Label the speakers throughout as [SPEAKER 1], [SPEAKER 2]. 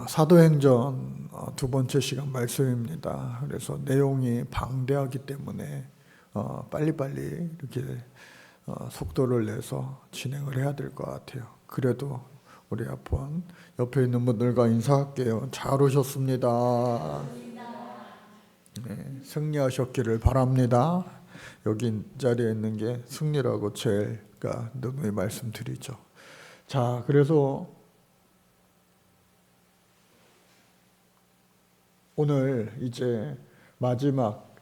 [SPEAKER 1] 사도행전 두 번째 시간 말씀입니다. 그래서 내용이 방대하기 때문에 빨리빨리 이렇게 속도를 내서 진행을 해야 될 것 같아요. 그래도 우리 한번 옆에 있는 분들과 인사할게요. 잘 오셨습니다. 네, 승리하셨기를 바랍니다. 여기 자리에 있는 게 승리라고 제가 누누이 말씀드리죠. 자, 그래서 오늘 이제 마지막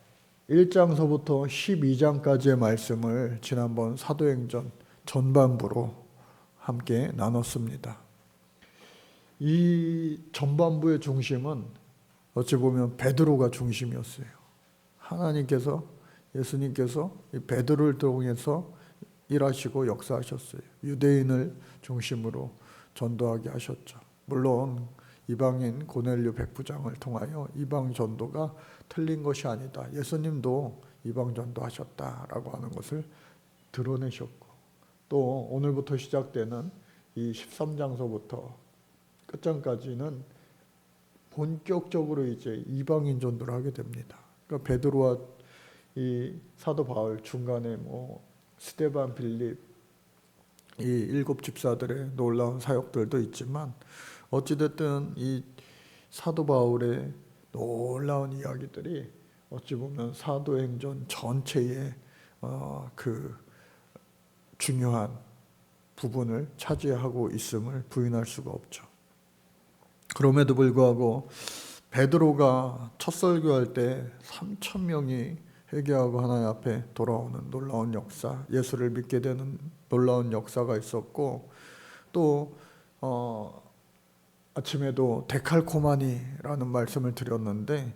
[SPEAKER 1] 1장서부터 12장까지의 말씀을 지난번 사도행전 전반부로 함께 나눴습니다. 이 전반부의 중심은 어찌 보면 베드로가 중심이었어요. 하나님께서, 예수님께서 이 베드로를 통해서 일하시고 역사하셨어요. 유대인을 중심으로 전도하게 하셨죠. 물론 이방인 고넬료 백부장을 통하여 이방 전도가 틀린 것이 아니다. 예수님도 이방 전도하셨다라고 하는 것을 드러내셨고, 또 오늘부터 시작되는 이 13장서부터 끝장까지는 본격적으로 이제 이방인 전도를 하게 됩니다. 그러니까 베드로와 이 사도 바울 중간에 스데반, 빌립 이 7 집사들의 놀라운 사역들도 있지만 어찌됐든 이 사도 바울의 놀라운 이야기들이 어찌 보면 사도행전 전체의 그 중요한 부분을 차지하고 있음을 부인할 수가 없죠. 그럼에도 불구하고 베드로가 첫 설교할 때 3,000명이 회개하고 하나님 앞에 돌아오는 놀라운 역사, 예수를 믿게 되는 놀라운 역사가 있었고, 또 아침에도 데칼코마니라는 말씀을 드렸는데,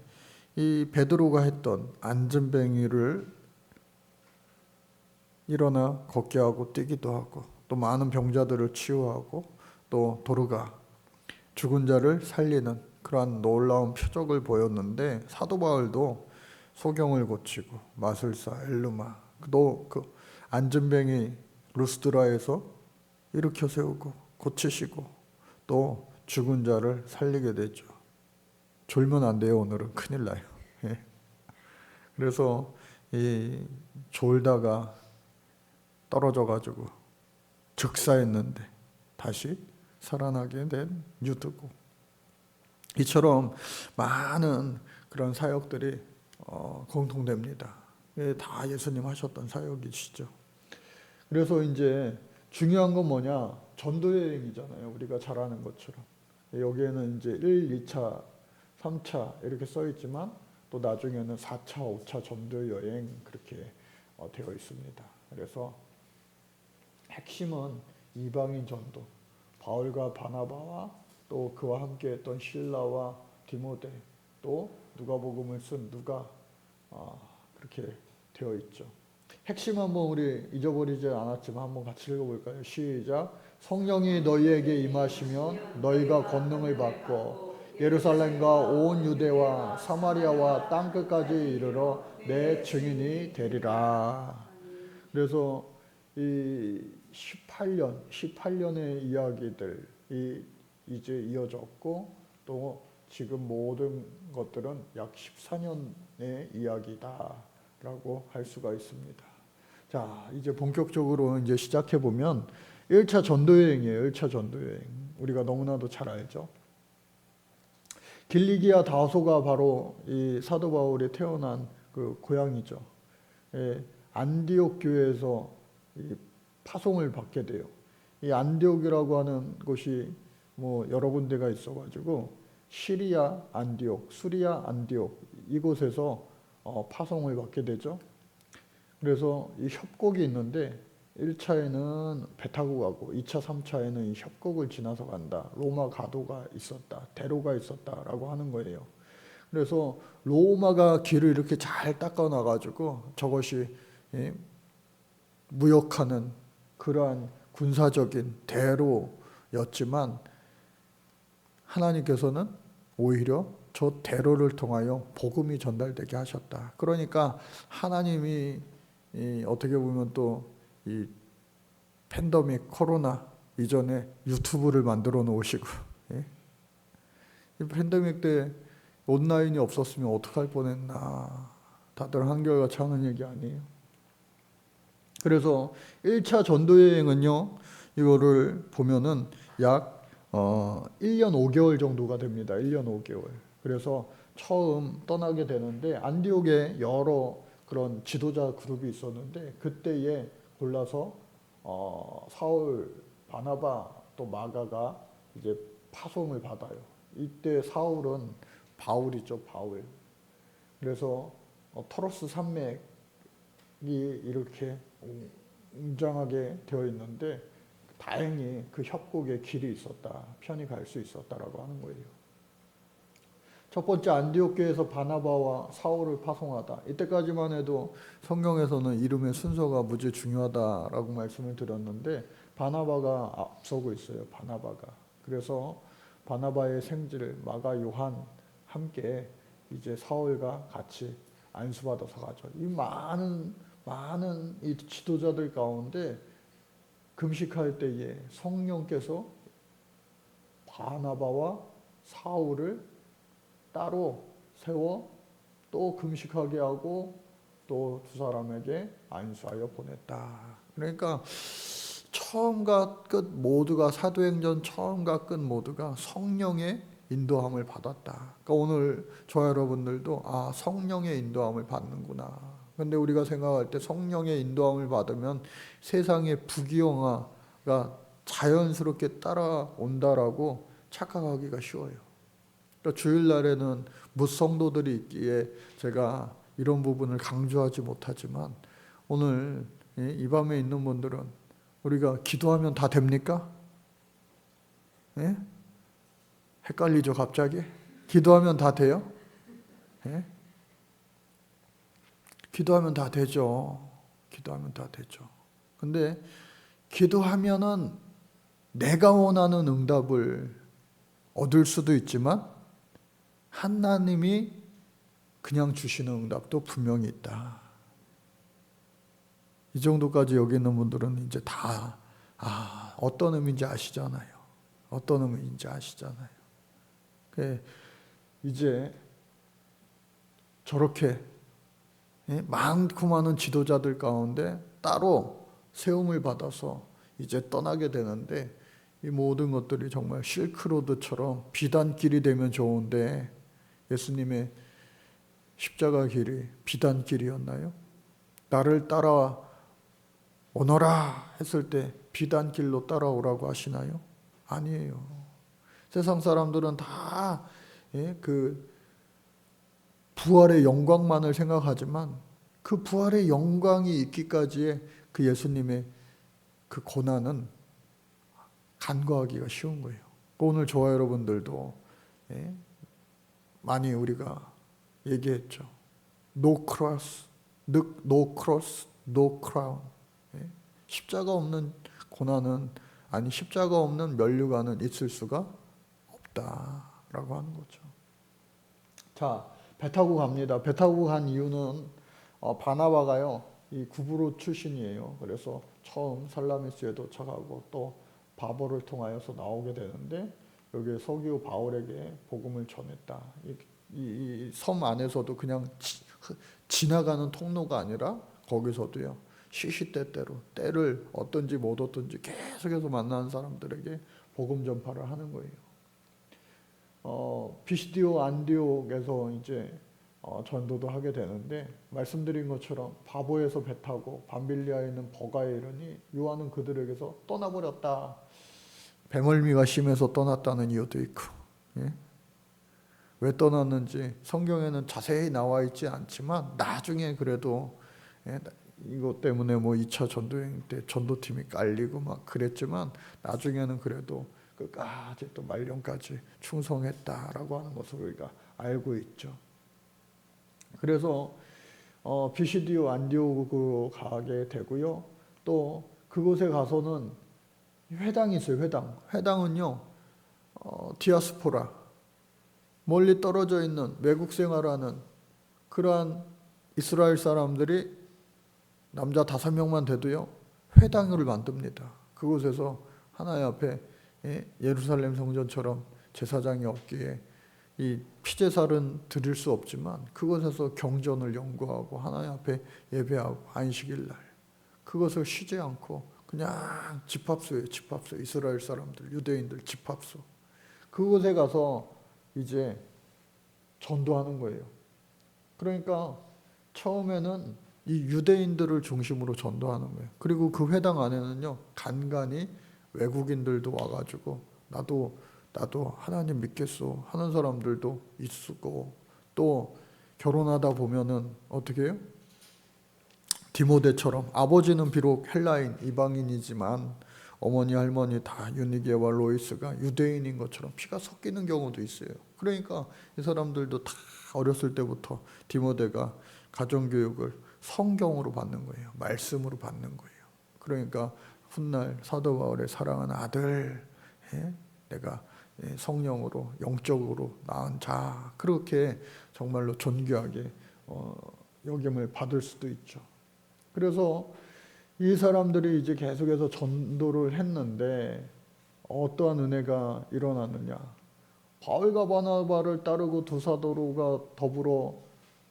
[SPEAKER 1] 이 베드로가 했던 안전뱅이를 일어나 걷게 하고 뛰기도 하고, 또 많은 병자들을 치유하고, 또 도르가 죽은 자를 살리는 그러한 놀라운 표적을 보였는데, 사도 바울도 소경을 고치고 마술사 엘루마, 또 그 안전뱅이 루스드라에서 일으켜 세우고 고치시고 또 죽은 자를 살리게 되죠. 졸면 안 돼요. 오늘은 큰일 나요. 그래서 이 졸다가 떨어져 가지고 즉사했는데 다시 살아나게 된 유드고, 이처럼 많은 그런 사역들이 공통됩니다. 다 예수님 하셨던 사역이시죠. 그래서 이제 중요한 건 뭐냐? 전도여행이잖아요. 우리가 잘 아는 것처럼. 여기에는 이제 1, 2차, 3차 이렇게 써 있지만 또 나중에는 4차, 5차 전도여행 그렇게 되어 있습니다. 그래서 핵심은 이방인 전도, 바울과 바나바와 또 그와 함께 했던 실라와 디모데, 또 누가복음을 쓴 누가, 그렇게 되어 있죠. 핵심 한번 우리 잊어버리지 않았지만 한번 같이 읽어볼까요? 시작. 성령이 너희에게 임하시면 너희가 권능을 받고 예루살렘과 온 유대와 사마리아와 땅끝까지 이르러 내 증인이 되리라. 그래서 이 18년의 이야기들이 이제 이어졌고, 또 지금 모든 것들은 약 14년의 이야기다라고 할 수가 있습니다. 자, 이제 본격적으로 이제 시작해 보면 1차 전도여행이에요. 1차 전도여행. 우리가 너무나도 잘 알죠. 길리기아 다소가 바로 이 사도 바울이 태어난 그 고향이죠. 안디옥 교회에서 이 파송을 받게 돼요. 이 안디옥이라고 하는 곳이 여러 군데가 있어가지고 시리아 안디옥, 수리아 안디옥 이곳에서 파송을 받게 되죠. 그래서 이 협곡이 있는데 1차에는 배 타고 가고 2차, 3차에는 이 협곡을 지나서 간다. 로마 가도가 있었다. 대로가 있었다라고 하는 거예요. 그래서 로마가 길을 이렇게 잘 닦아놔가지고 저것이 무역하는 그러한 군사적인 대로였지만, 하나님께서는 오히려 저 대로를 통하여 복음이 전달되게 하셨다. 그러니까 하나님이 어떻게 보면 또 이 팬데믹 코로나 이전에 유튜브를 만들어 놓으시고 이 팬데믹 때 온라인이 없었으면 어떡할 뻔했나. 다들 한결같이 하는 얘기 아니에요. 그래서 1차 전도여행은요, 이거를 보면은 약 1년 5개월 정도가 됩니다. 1년 5개월. 그래서 처음 떠나게 되는데 안디옥에 여러 그런 지도자 그룹이 있었는데 그때에 골라서 사울, 바나바 또 마가가 이제 파송을 받아요. 이때 사울은 바울이죠, 바울. 그래서 터러스 산맥이 이렇게 웅장하게 되어 있는데 다행히 그 협곡에 길이 있었다, 편히 갈 수 있었다라고 하는 거예요. 첫 번째 안디옥 교회에서 바나바와 사울을 파송하다. 이때까지만 해도 성경에서는 이름의 순서가 무지 중요하다라고 말씀을 드렸는데 바나바가 앞서고 있어요. 바나바가. 그래서 바나바의 생질 마가 요한 함께 이제 사울과 같이 안수받아서 가죠. 이 많은 이 지도자들 가운데 금식할 때에 성령께서 바나바와 사울을 따로 세워 또 금식하게 하고 또 두 사람에게 안수하여 보냈다. 그러니까 처음과 끝 모두가 사도행전 처음과 끝 모두가 성령의 인도함을 받았다. 그러니까 오늘 저와 여러분들도 성령의 인도함을 받는구나. 근데 우리가 생각할 때 성령의 인도함을 받으면 세상의 부귀영화가 자연스럽게 따라온다라고 착각하기가 쉬워요. 그러니까 주일날에는 무성도들이 있기에 제가 이런 부분을 강조하지 못하지만 오늘 이 밤에 있는 분들은 우리가 기도하면 다 됩니까? 예? 헷갈리죠 갑자기? 기도하면 다 돼요? 예? 기도하면 다 되죠. 기도하면 다 되죠. 근데 기도하면은 내가 원하는 응답을 얻을 수도 있지만 하나님이 그냥 주시는 응답도 분명히 있다. 이 정도까지 여기 있는 분들은 이제 다 어떤 의미인지 아시잖아요. 어떤 의미인지 아시잖아요. 이제 저렇게 많고 많은 지도자들 가운데 따로 세움을 받아서 이제 떠나게 되는데 이 모든 것들이 정말 실크로드처럼 비단길이 되면 좋은데 예수님의 십자가 길이 비단길이었나요? 나를 따라 오너라 했을 때 비단길로 따라오라고 하시나요? 아니에요. 세상 사람들은 다 그 부활의 영광만을 생각하지만 그 부활의 영광이 있기까지의 그 예수님의 그 고난은 간과하기가 쉬운 거예요. 오늘 저와 여러분들도 많이 우리가 얘기했죠. No cross, no cross, no crown. 십자가 없는 고난은 십자가 없는 면류관은 있을 수가 없다라고 하는 거죠. 자, 배 타고 갑니다. 배 타고 간 이유는 바나바가요 이 구브로 출신이에요. 그래서 처음 살라미스에 도착하고 또 바버를 통하여서 나오게 되는데 여기 서기오 바울에게 복음을 전했다. 이 섬 안에서도 그냥 지나가는 통로가 아니라 거기서도요 시시때때로 때를 얻든지 못 얻든지 계속해서 만나는 사람들에게 복음 전파를 하는 거예요. 비시디오 안디옥에서 이제 전도도 하게 되는데 말씀드린 것처럼 바보에서 배 타고 밤빌리아에 있는 버가에 이르니 요한은 그들에게서 떠나버렸다. 배멀미가 심해서 떠났다는 이유도 있고 왜 떠났는지 성경에는 자세히 나와 있지 않지만 나중에 그래도 이것 때문에 2차 전도여행 때 전도팀이 깔리고 막 그랬지만 나중에는 그래도 끝까지 또 말년까지 충성했다라고 하는 것을 우리가 알고 있죠. 그래서 비시디오 안디옥으로 가게 되고요. 또 그곳에 가서는 회당이 있어요. 회당은요 디아스포라 멀리 떨어져 있는 외국 생활하는 그러한 이스라엘 사람들이 남자 5명만 돼도요 회당을 만듭니다. 그곳에서 하나님 앞에 예루살렘 성전처럼 제사장이 없기에 이 피제살은 드릴 수 없지만 그곳에서 경전을 연구하고 하나님 앞에 예배하고 안식일 날 그것을 쉬지 않고 그냥 집합소에 집합소, 이스라엘 사람들, 유대인들 집합소 그곳에 가서 이제 전도하는 거예요. 그러니까 처음에는 이 유대인들을 중심으로 전도하는 거예요. 그리고 그 회당 안에는요 간간히 외국인들도 와가지고 나도 하나님 믿겠소 하는 사람들도 있고, 또 결혼하다 보면은 어떻게 해요? 디모데처럼 아버지는 비록 헬라인 이방인이지만 어머니 할머니 다 유니게와 로이스가 유대인인 것처럼 피가 섞이는 경우도 있어요. 그러니까 이 사람들도 다 어렸을 때부터 디모데가 가정교육을 성경으로 받는 거예요. 말씀으로 받는 거예요. 그러니까 훗날 사도 바울의 사랑하는 아들, 내가 성령으로 영적으로 낳은 자, 그렇게 정말로 존귀하게 여김을 받을 수도 있죠. 그래서 이 사람들이 이제 계속해서 전도를 했는데 어떠한 은혜가 일어났느냐? 바울과 바나바를 따르고 두 사도로가 더불어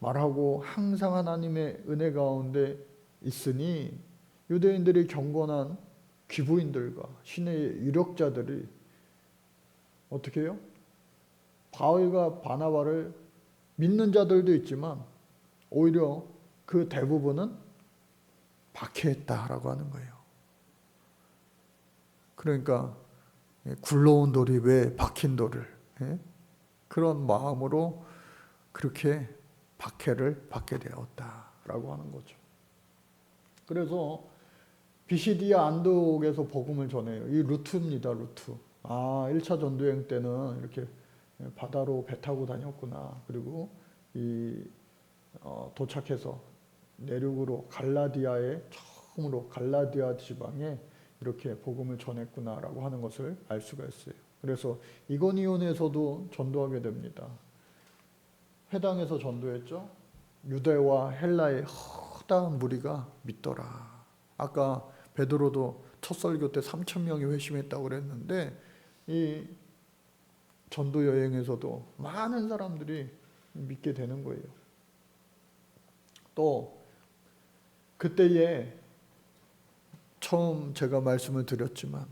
[SPEAKER 1] 말하고 항상 하나님의 은혜 가운데 있으니 유대인들이 경건한 귀부인들과 신의 유력자들이 어떻게 해요? 바울과 바나바를 믿는 자들도 있지만 오히려 그 대부분은 박해했다라고 하는 거예요. 그러니까 굴러온 돌이 왜 박힌 돌을, 그런 마음으로 그렇게 박해를 받게 되었다라고 하는 거죠. 그래서 비시디아 안독에서 복음을 전해요. 이 루트입니다. 루트. 1차 전도여행 때는 이렇게 바다로 배 타고 다녔구나. 그리고 도착해서 내륙으로 갈라디아에 처음으로 갈라디아 지방에 이렇게 복음을 전했구나라고 하는 것을 알 수가 있어요. 그래서 이고니온에서도 전도하게 됩니다. 회당에서 전도했죠. 유대와 헬라의 허다한 무리가 믿더라. 아까 베드로도 첫 설교 때 3,000명이 회심했다고 그랬는데 이 전도 여행에서도 많은 사람들이 믿게 되는 거예요. 또 그때에 처음 제가 말씀을 드렸지만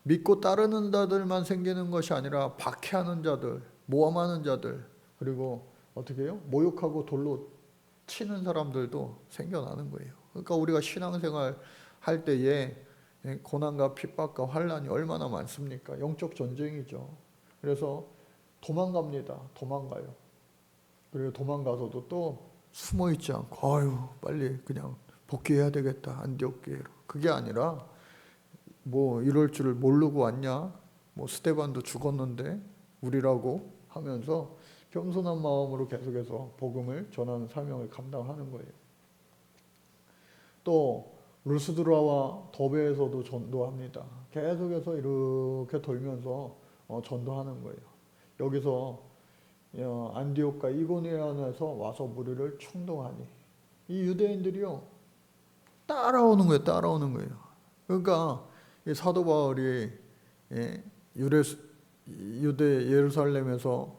[SPEAKER 1] 믿고 따르는 자들만 생기는 것이 아니라 박해하는 자들, 모함하는 자들, 그리고 어떻게 해요? 모욕하고 돌로 치는 사람들도 생겨나는 거예요. 그러니까 우리가 신앙생활 할 때에 고난과 핍박과 환난이 얼마나 많습니까? 영적 전쟁이죠. 그래서 도망갑니다. 도망가요. 그리고 도망가서도 또 숨어 있지 않고 빨리 그냥 복귀해야 되겠다. 안디옥 교회로. 그게 아니라 뭐 이럴 줄을 모르고 왔냐? 뭐 스데반도 죽었는데 우리라고 하면서 겸손한 마음으로 계속해서 복음을 전하는 사명을 감당하는 거예요. 또 루스드라와 더베에서도 전도합니다. 계속해서 이렇게 돌면서 전도하는 거예요. 여기서 안디옥과 이고니온에서 와서 무리를 충동하니 이 유대인들이요 따라오는 거예요. 따라오는 거예요. 그러니까 이 사도 바울이 유대 예루살렘에서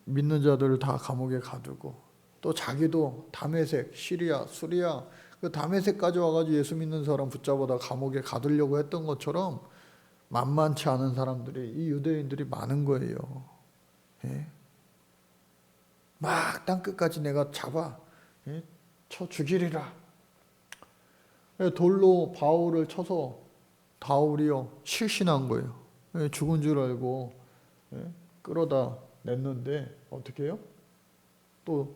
[SPEAKER 1] 믿는 자들을 다 감옥에 가두고 또 자기도 다메섹, 시리아, 수리아 그 다메섹까지 와가지고 예수 믿는 사람 붙잡아다 감옥에 가두려고 했던 것처럼 만만치 않은 사람들이 이 유대인들이 많은 거예요. 막 땅끝까지 내가 잡아 쳐 죽이리라. 돌로 바울을 쳐서 바울이요 실신한 거예요. 죽은 줄 알고 끌어다 냈는데 어떻게 해요? 또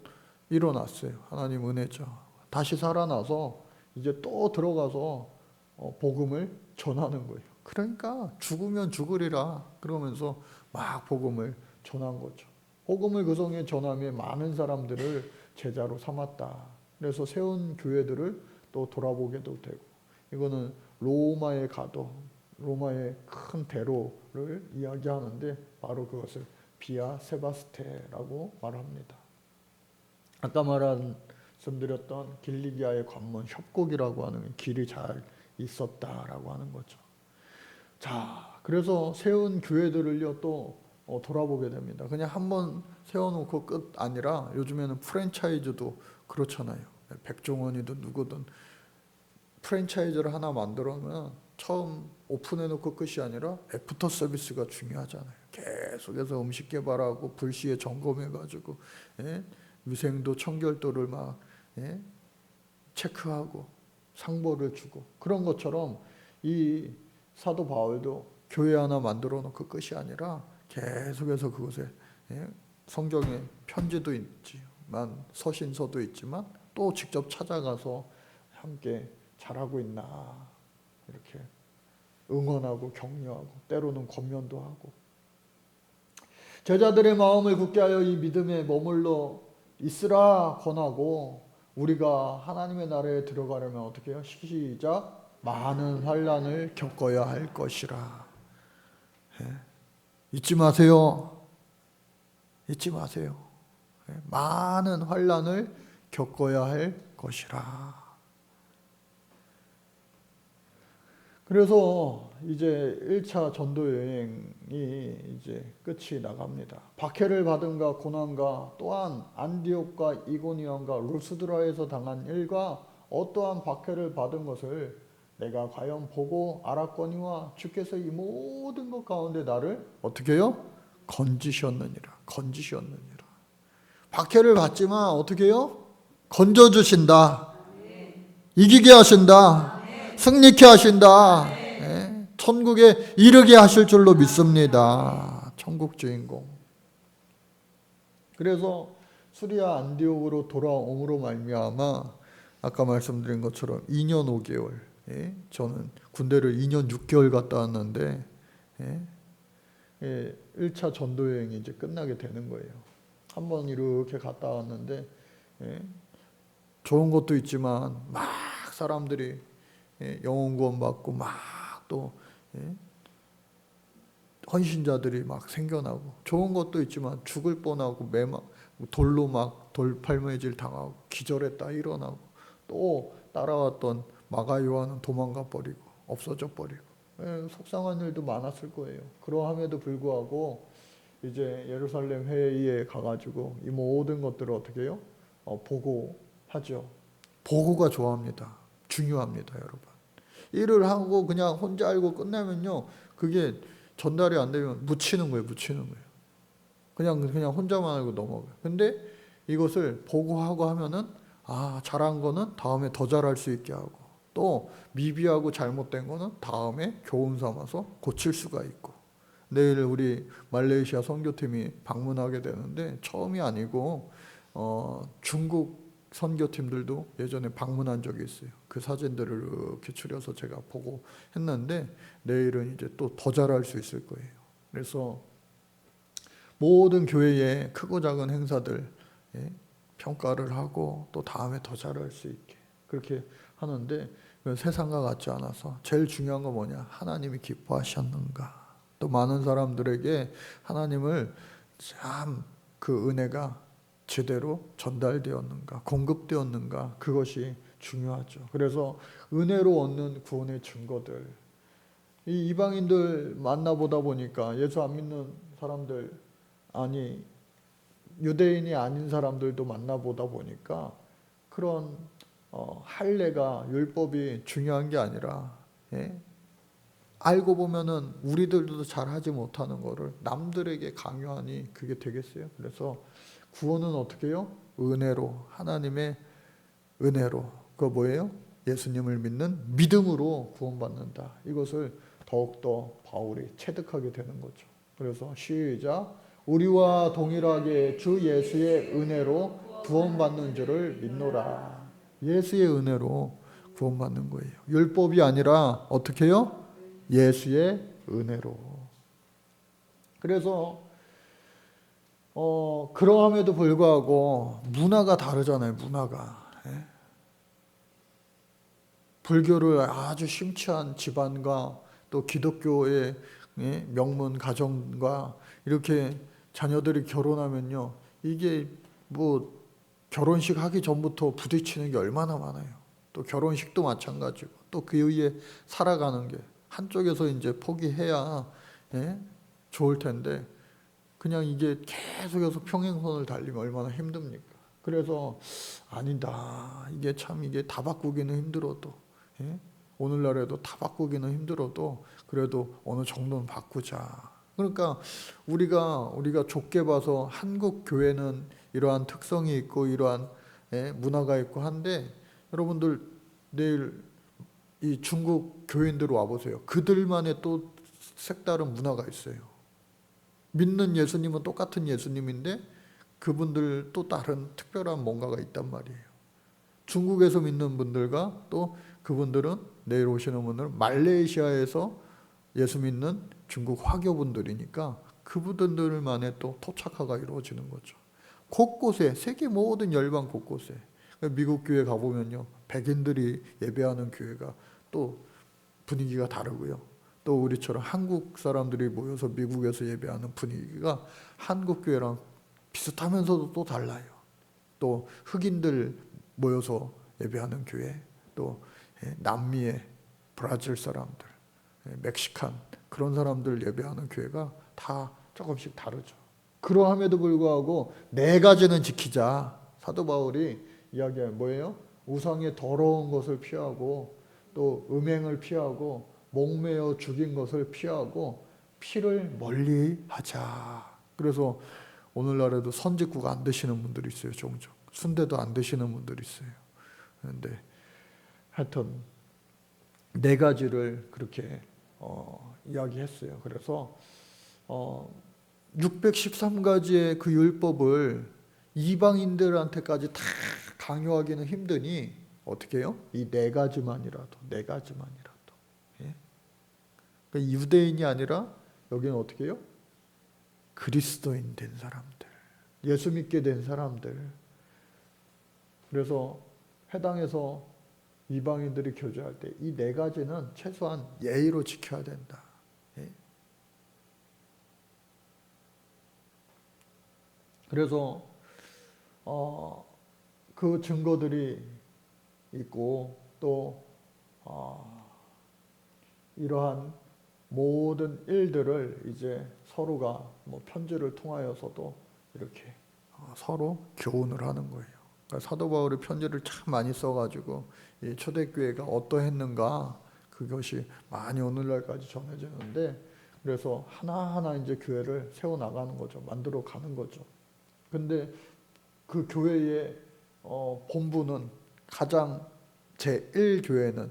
[SPEAKER 1] 일어났어요. 하나님 은혜죠. 다시 살아나서 이제 또 들어가서 복음을 전하는 거예요. 그러니까 죽으면 죽으리라 그러면서 막 복음을 전한 거죠. 복음을 그 성에 전하며 많은 사람들을 제자로 삼았다. 그래서 세운 교회들을 또 돌아보게도 되고, 이거는 로마에 가도 로마의 큰 대로를 이야기하는데 바로 그것을 비아 세바스테라고 말합니다. 아까 말씀드렸던 길리기아의 관문 협곡이라고 하는 길이 잘 있었다라고 하는 거죠. 자, 그래서 세운 교회들을요 또 돌아보게 됩니다. 그냥 한번 세워놓고 끝 아니라 요즘에는 프랜차이즈도 그렇잖아요. 백종원이든 누구든 프랜차이즈를 하나 만들어면 처음 오픈해놓고 끝이 아니라 애프터 서비스가 중요하잖아요. 계속해서 음식 개발하고 불시에 점검해가지고 위생도 청결도를 막 체크하고 상보를 주고 그런 것처럼 이 사도 바울도 교회 하나 만들어 놓고 끝이 아니라 계속해서 그곳에 성경에 편지도 있지만 서신서도 있지만 또 직접 찾아가서 함께 잘하고 있나 이렇게 응원하고 격려하고 때로는 권면도 하고 제자들의 마음을 굳게 하여 이 믿음에 머물러 있으라 권하고 우리가 하나님의 나라에 들어가려면 어떻게 해요? 시작! 많은 환난을 겪어야 할 것이라. 잊지 마세요. 잊지 마세요. 많은 환난을 겪어야 할 것이라. 그래서 이제 1차 전도 여행이 이제 끝이 나갑니다. 박해를 받음과 고난과 또한 안디옥과 이고니온과 루스드라에서 당한 일과 어떠한 박해를 받은 것을 내가 과연 보고 알았거니와 주께서 이 모든 것 가운데 나를 어떻게 해요? 건지셨느니라. 건지셨느니라. 박해를 받지만 어떻게 해요? 건져주신다. 이기게 하신다. 승리케 하신다. 천국에 이르게 하실 줄로 믿습니다. 천국 주인공. 그래서 수리아 안디옥으로 돌아옴으로 말미암아 아까 말씀드린 것처럼 2년 5개월 저는 군대를 2년 6개월 갔다 왔는데 1차 전도 여행이 이제 끝나게 되는 거예요. 한번 이렇게 갔다 왔는데 좋은 것도 있지만 막 사람들이 영혼 구원 받고 막 또 헌신자들이 막 생겨나고 좋은 것도 있지만 죽을 뻔하고 돌로 막 돌팔매질 당하고 기절했다 일어나고 또 따라왔던 마가 요한은 도망가 버리고 없어져 버리고 속상한 일도 많았을 거예요. 그러함에도 불구하고 이제 예루살렘 회의에 가가지고 이 모든 것들을 어떻게 해요? 보고하죠. 보고가 중요합니다, 여러분. 일을 하고 그냥 혼자 알고 끝내면요, 그게 전달이 안 되면 묻히는 거예요. 그냥 혼자만 알고 넘어가요. 근데 이것을 보고하고 하면은 잘한 거는 다음에 더 잘할 수 있게 하고 또 미비하고 잘못된 거는 다음에 교훈 삼아서 고칠 수가 있고 내일 우리 말레이시아 선교팀이 방문하게 되는데 처음이 아니고 중국 선교팀들도 예전에 방문한 적이 있어요. 그 사진들을 이렇게 추려서 제가 보고 했는데 내일은 이제 또 더 잘할 수 있을 거예요. 그래서 모든 교회의 크고 작은 행사들 평가를 하고 또 다음에 더 잘할 수 있게 그렇게 하는데 세상과 같지 않아서 제일 중요한 건 뭐냐? 하나님이 기뻐하셨는가? 또 많은 사람들에게 하나님을 참 그 은혜가 제대로 전달되었는가, 공급되었는가, 그것이 중요하죠. 그래서 은혜로 얻는 구원의 증거들, 이 이방인들 만나보다 보니까 예수 안 믿는 사람들, 유대인이 아닌 사람들도 만나보다 보니까 그런 할례가 율법이 중요한 게 아니라 알고 보면은 우리들도 잘 하지 못하는 거를 남들에게 강요하니 그게 되겠어요? 그래서 구원은 어떻게 해요? 은혜로, 하나님의 은혜로. 그거 뭐예요? 예수님을 믿는 믿음으로 구원받는다. 이것을 더욱더 바울이 체득하게 되는 거죠. 그래서 시작. 우리와 동일하게 주 예수의 은혜로 구원받는 줄을 믿노라. 예수의 은혜로 구원받는 거예요. 율법이 아니라 어떻게 해요? 예수의 은혜로. 그래서 그러함에도 불구하고 문화가 다르잖아요. 문화가. 불교를 아주 심취한 집안과 또 기독교의 명문 가정과 이렇게 자녀들이 결혼하면요, 이게 뭐 결혼식 하기 전부터 부딪히는 게 얼마나 많아요. 또 결혼식도 마찬가지고 또 그 위에 살아가는 게 한쪽에서 이제 포기해야 좋을 텐데 그냥 이게 계속해서 평행선을 달리면 얼마나 힘듭니까? 그래서 아니다. 이게 다 바꾸기는 힘들어도, 예? 오늘날에도 다 바꾸기는 힘들어도 그래도 어느 정도는 바꾸자. 그러니까 우리가 좁게 봐서 한국 교회는 이러한 특성이 있고 이러한, 예, 문화가 있고 한데, 여러분들 내일 이 중국 교인들 와보세요. 그들만의 또 색다른 문화가 있어요. 믿는 예수님은 똑같은 예수님인데 그분들 또 다른 특별한 뭔가가 있단 말이에요. 중국에서 믿는 분들과 또 그분들은, 내일 오시는 분들은 말레이시아에서 예수 믿는 중국 화교분들이니까 그분들만의 또 토착화가 이루어지는 거죠. 곳곳에, 세계 모든 열방 곳곳에. 미국 교회 가보면요, 백인들이 예배하는 교회가 또 분위기가 다르고요. 또 우리처럼 한국 사람들이 모여서 미국에서 예배하는 분위기가 한국 교회랑 비슷하면서도 또 달라요. 또 흑인들 모여서 예배하는 교회, 또 남미의 브라질 사람들, 멕시칸, 그런 사람들 예배하는 교회가 다 조금씩 다르죠. 그러함에도 불구하고 네 가지는 지키자. 사도 바울이 이야기한 뭐예요? 우상의 더러운 것을 피하고, 또 음행을 피하고, 목매어 죽인 것을 피하고, 피를 멀리 하자. 그래서 오늘날에도 선짓국 안 드시는 분들이 있어요. 종종 순대도 안 드시는 분들이 있어요. 그런데 하여튼 네 가지를 그렇게 이야기했어요. 그래서 613가지의 그 율법을 이방인들한테까지 다 강요하기는 힘드니 어떻게 해요? 이 네 가지만이라도, 예? 그러니까 유대인이 아니라 여기는 어떻게 해요? 그리스도인 된 사람들, 예수 믿게 된 사람들. 그래서 회당에서 이방인들이 교제할 때 이 네 가지는 최소한 예의로 지켜야 된다. 예? 그래서 그 증거들이 있고, 또 이러한 모든 일들을 이제 서로가 뭐 편지를 통하여서도 이렇게 서로 교훈을 하는 거예요. 그러니까 사도 바울이 편지를 참 많이 써가지고 이 초대교회가 어떠했는가, 그것이 많이 오늘날까지 전해지는데, 그래서 하나하나 이제 교회를 세워 나가는 거죠. 만들어 가는 거죠. 근데 그 교회의 본부는, 가장 제1교회는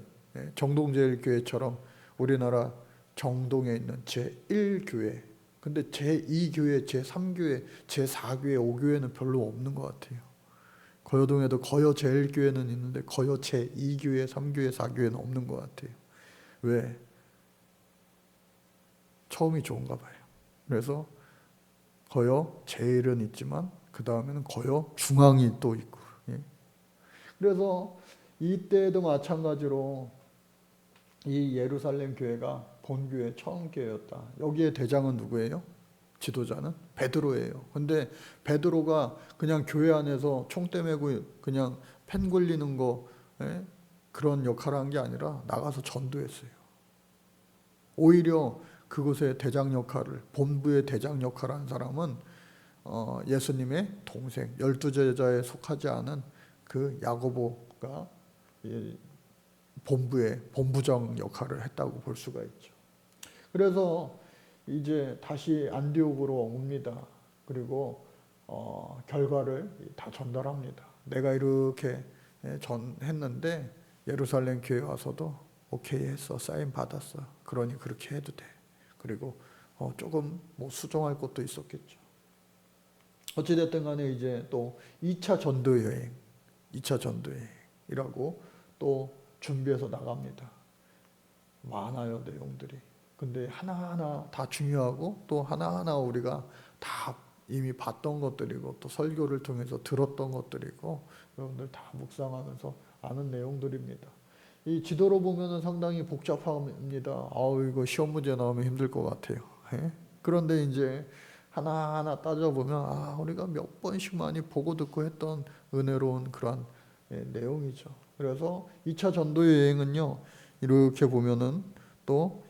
[SPEAKER 1] 정동제일교회처럼 우리나라 정동에 있는 제1교회, 근데 제2교회, 제3교회, 제4교회, 5교회는 별로 없는 것 같아요. 거여동에도 거여 제1교회는 있는데 거여 제2교회, 3교회, 4교회는 없는 것 같아요. 왜? 처음이 좋은가 봐요. 그래서 거여 제1은 있지만 그 다음에는 거여 중앙이 또 있고, 예? 그래서 이때도 마찬가지로 이 예루살렘 교회가 본교회 처음 교회였다. 여기에 대장은 누구예요? 지도자는 베드로예요. 근데 베드로가 그냥 교회 안에서 총대 메고 그냥 펜 굴리는 거, 예? 그런 역할을 한 게 아니라 나가서 전도했어요. 오히려 그곳의 대장 역할을, 본부의 대장 역할을 한 사람은 예수님의 동생, 12제자에 속하지 않은 그 야고보가 본부의 본부장 역할을 했다고 볼 수가 있죠. 그래서 이제 다시 안디옥으로 옵니다. 그리고 결과를 다 전달합니다. 내가 이렇게 전했는데 예루살렘 교회 와서도 오케이 했어, 사인 받았어. 그러니 그렇게 해도 돼. 그리고 조금 뭐 수정할 것도 있었겠죠. 어찌됐든 간에 이제 또 2차 전도 여행, 2차 전도 여행이라고 또 준비해서 나갑니다. 많아요, 내용들이. 근데 하나하나 다 중요하고, 또 하나하나 우리가 다 이미 봤던 것들이고, 또 설교를 통해서 들었던 것들이고, 여러분들 다 묵상하면서 아는 내용들입니다. 이 지도로 보면은 상당히 복잡합니다. 아우, 이거 시험 문제 나오면 힘들 것 같아요. 예? 그런데 이제 하나하나 따져보면 우리가 몇 번씩 많이 보고 듣고 했던 은혜로운 그런 내용이죠. 그래서 2차 전도 여행은요, 이렇게 보면은 또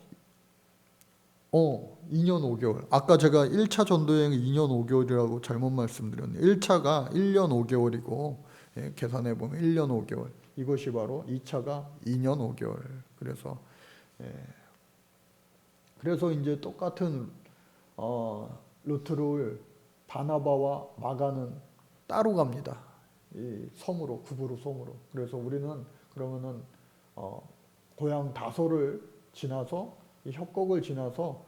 [SPEAKER 1] 2년 5개월. 아까 제가 1차 전도여행 2년 5개월이라고 잘못 말씀드렸네요. 1차가 1년 5개월이고 계산해 보면 1년 5개월. 이것이 바로 2차가 2년 5개월. 그래서 이제 똑같은 루트를 바나바와 마가는 따로 갑니다. 이 섬으로, 구브로 섬으로. 그래서 우리는 그러면은 고향 다소를 지나서 이 협곡을 지나서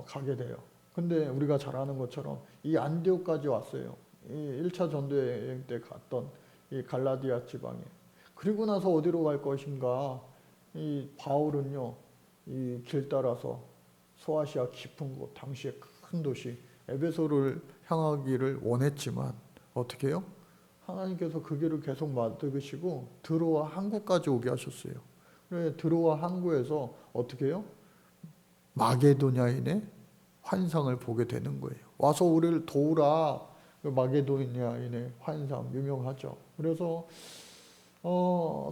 [SPEAKER 1] 가게 돼요. 근데 우리가 잘 아는 것처럼 이 안디옥까지 왔어요. 이 1차 전도여행 때 갔던 이 갈라디아 지방에. 그리고 나서 어디로 갈 것인가? 이 바울은요, 이 길 따라서 소아시아 깊은 곳, 당시의 큰 도시 에베소를 향하기를 원했지만 어떻게 해요? 하나님께서 그 길을 계속 만드시고 드로아 항구까지 오게 하셨어요. 그래, 드로아 항구에서 어떻게 해요? 마게도냐인의 환상을 보게 되는 거예요. 와서 우리를 도우라. 마게도냐인의 환상 유명하죠. 그래서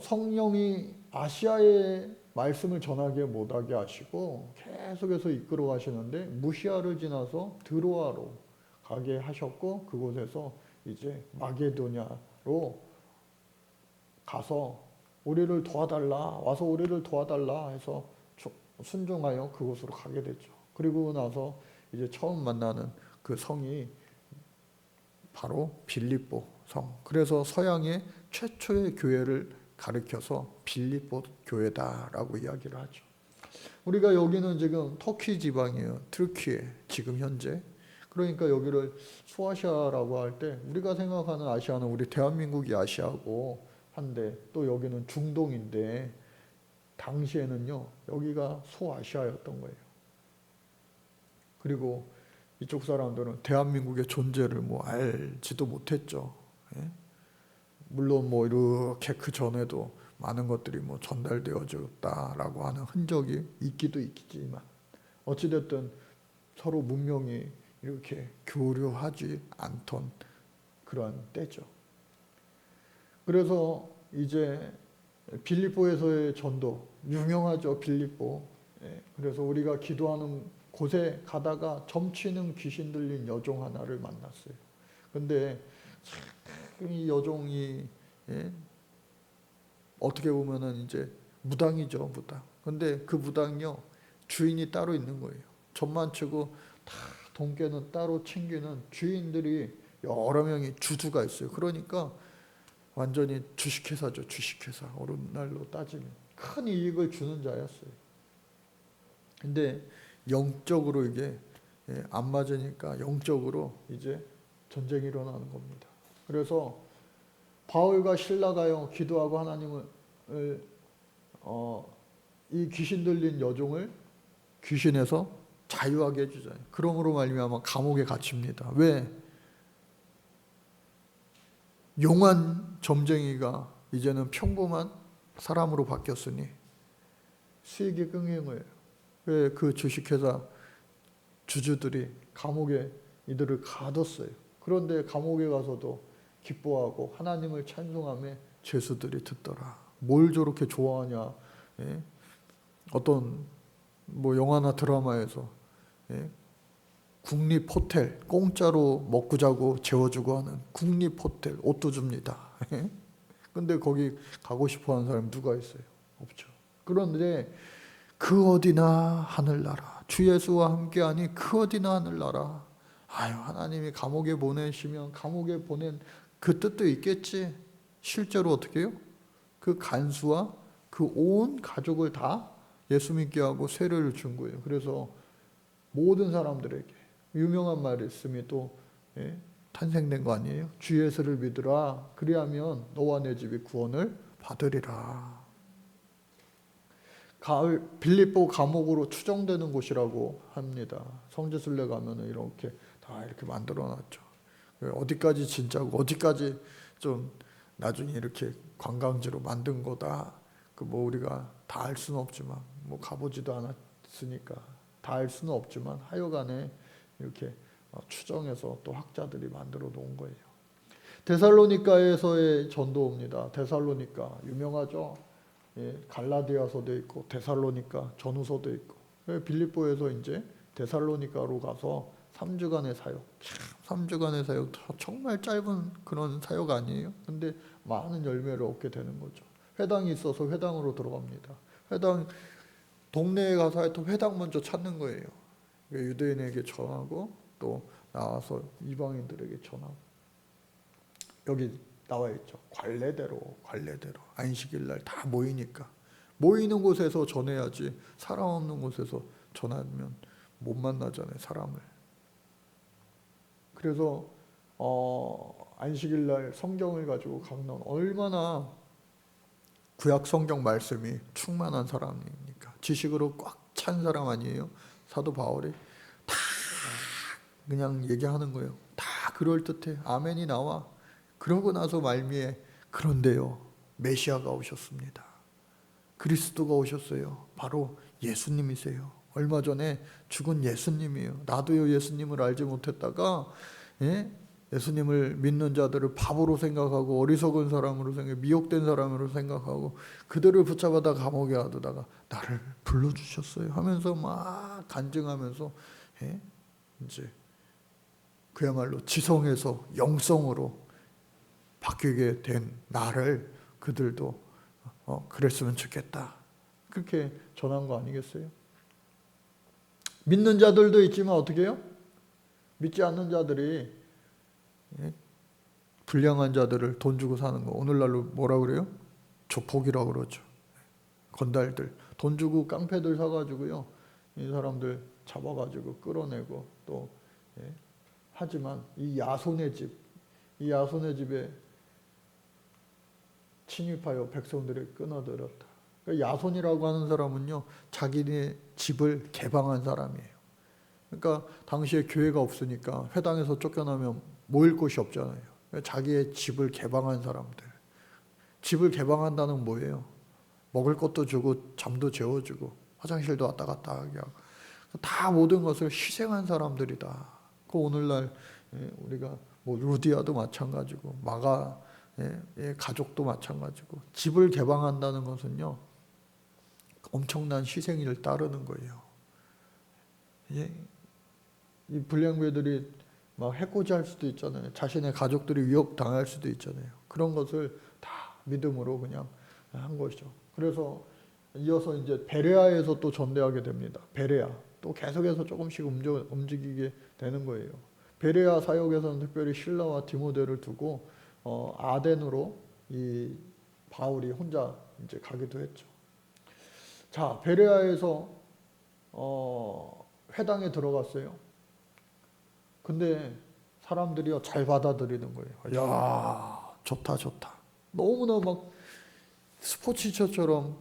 [SPEAKER 1] 성령이 아시아에 말씀을 전하게 못하게 하시고 계속해서 이끌어 가시는데 무시아를 지나서 드로아로 가게 하셨고 그곳에서 이제 마게도냐로 가서 우리를 도와달라, 와서 우리를 도와달라 해서 순종하여 그곳으로 가게 됐죠. 그리고 나서 이제 처음 만나는 그 성이 바로 빌립보 성. 그래서 서양의 최초의 교회를 가리켜서 빌립보 교회다라고 이야기를 하죠. 우리가 여기는 지금 터키 지방이에요. 트르키에 지금 현재. 그러니까 여기를 소아시아라고 할 때 우리가 생각하는 아시아는 우리 대한민국이 아시아고 한데 또 여기는 중동인데 당시에는요 여기가 소아시아였던 거예요. 그리고 이쪽 사람들은 대한민국의 존재를 뭐 알지도 못했죠. 예? 물론 뭐 이렇게 그 전에도 많은 것들이 뭐 전달되어졌다라고 하는 흔적이 있기도 있지만 어찌됐든 서로 문명이 이렇게 교류하지 않던 그러한 때죠. 그래서 이제 빌립보에서의 전도 유명하죠. 빌립보. 그래서 우리가 기도하는 곳에 가다가 점치는 귀신 들린 여종 하나를 만났어요. 근데 이 여종이 어떻게 보면은 이제 무당이죠, 무당. 근데 그 무당이요 주인이 따로 있는 거예요. 전만 치고 다 돈깨는 따로 챙기는 주인들이 여러 명이 주주가 있어요. 그러니까 완전히 주식회사죠, 주식회사. 오늘날로 따지면 큰 이익을 주는 자였어요. 근데 영적으로 이게 안 맞으니까 영적으로 이제 전쟁이 일어나는 겁니다. 그래서 바울과 실라가요 기도하고 하나님을 이 귀신 들린 여종을 귀신에서 자유하게 해주잖아요. 그러므로 말미암아 감옥에 갇힙니다. 왜? 용한 점쟁이가 이제는 평범한 사람으로 바뀌었으니 수익이 끊임을 왜 그 주식회사 주주들이 감옥에 이들을 가뒀어요. 그런데 감옥에 가서도 기뻐하고 하나님을 찬송하며 죄수들이 듣더라. 뭘 저렇게 좋아하냐? 예? 어떤 뭐 영화나 드라마에서 국립 호텔 공짜로 먹고 자고 재워주고 하는 국립 호텔 옷도 줍니다. 근데 거기 가고 싶어하는 사람 누가 있어요? 없죠. 그런데 그 어디나 하늘나라 주 예수와 함께하니 그 어디나 하늘나라. 아유 하나님이 감옥에 보내시면 감옥에 보낸 그 뜻도 있겠지. 실제로 어떻게 해요? 그 간수와 그 온 가족을 다 예수 믿게 하고 세례를 준 거예요. 그래서 모든 사람들에게 유명한 말씀이 또 탄생된 거 아니에요? 주 예수를 믿으라. 그리하면 너와 내 집이 구원을 받으리라. 빌립보 감옥으로 추정되는 곳이라고 합니다. 성지순례 가면은 이렇게 다 이렇게 만들어놨죠. 어디까지 진짜고 어디까지 좀 나중에 이렇게 관광지로 만든 거다. 그 뭐 우리가 다 알 수는 없지만 뭐 가보지도 않았으니까 다 알 수는 없지만 하여간에 이렇게 추정해서 또 학자들이 만들어 놓은 거예요. 데살로니가에서의 전도입니다. 데살로니가 유명하죠. 갈라디아서도 있고 데살로니가 전후서도 있고 빌립보에서 이제 데살로니가로 가서 3주간의 사역, 참 3주간의 사역 정말 짧은 그런 사역 아니에요? 근데 많은 열매를 얻게 되는 거죠. 회당이 있어서 회당으로 들어갑니다. 회당 동네에 가서 하여튼 회당 먼저 찾는 거예요. 유대인에게 전하고 또 나와서 이방인들에게 전하고. 여기 나와 있죠. 관례대로 안식일 날 다 모이니까 모이는 곳에서 전해야지 사람 없는 곳에서 전하면 못 만나잖아요, 사람을. 그래서 안식일 날 성경을 가지고 강론, 얼마나 구약 성경 말씀이 충만한 사람입니까? 지식으로 꽉 찬 사람 아니에요? 사도 바울이 다 그냥 얘기하는 거예요. 다 그럴듯해. 아멘이 나와. 그러고 나서 말미에 그런데요, 메시아가 오셨습니다. 그리스도가 오셨어요. 바로 예수님이세요. 얼마 전에 죽은 예수님이에요. 나도요, 예수님을 알지 못했다가 예수님을 믿는 자들을 바보로 생각하고 어리석은 사람으로 생각하고 미혹된 사람으로 생각하고 그들을 붙잡아다 감옥에 가두다가 나를 불러주셨어요 하면서 막 간증하면서 이제 그야말로 지성에서 영성으로 바뀌게 된 나를 그들도 그랬으면 좋겠다, 그렇게 전한 거 아니겠어요? 믿는 자들도 있지만 어떻게 해요? 믿지 않는 자들이, 불량한 자들을 돈 주고 사는 거, 오늘날로 뭐라 그래요? 조폭이라고 그러죠. 건달들 돈 주고 깡패들 사가지고요, 이 사람들 잡아가지고 끌어내고 또 하지만 이 야손의 집에 침입하여 백성들을 끊어들였다. 그러니까 야손이라고 하는 사람은요, 자기네 집을 개방한 사람이에요. 그러니까 당시에 교회가 없으니까 회당에서 쫓겨나면 모일 곳이 없잖아요. 자기의 집을 개방한 사람들. 집을 개방한다는 건 뭐예요? 먹을 것도 주고 잠도 재워주고 화장실도 왔다 갔다 하게 하고 다 모든 것을 희생한 사람들이다. 그 오늘날 우리가 뭐 루디아도 마찬가지고 마가 가족도 마찬가지고, 집을 개방한다는 것은요, 엄청난 희생을 따르는 거예요. 이 불량배들이 막 해코지 할 수도 있잖아요. 자신의 가족들이 위협당할 수도 있잖아요. 그런 것을 다 믿음으로 그냥 한 것이죠. 그래서 이어서 이제 베레아에서 또 전대하게 됩니다. 베레아 또 계속해서 조금씩 움직이게 되는 거예요. 베레아 사역에서는 특별히 실라와 디모데를 두고 아덴으로 이 바울이 혼자 이제 가기도 했죠. 자, 베레아에서 회당에 들어갔어요. 근데 사람들이 잘 받아들이는 거예요. 야, 좋다. 너무나 막 스포츠처럼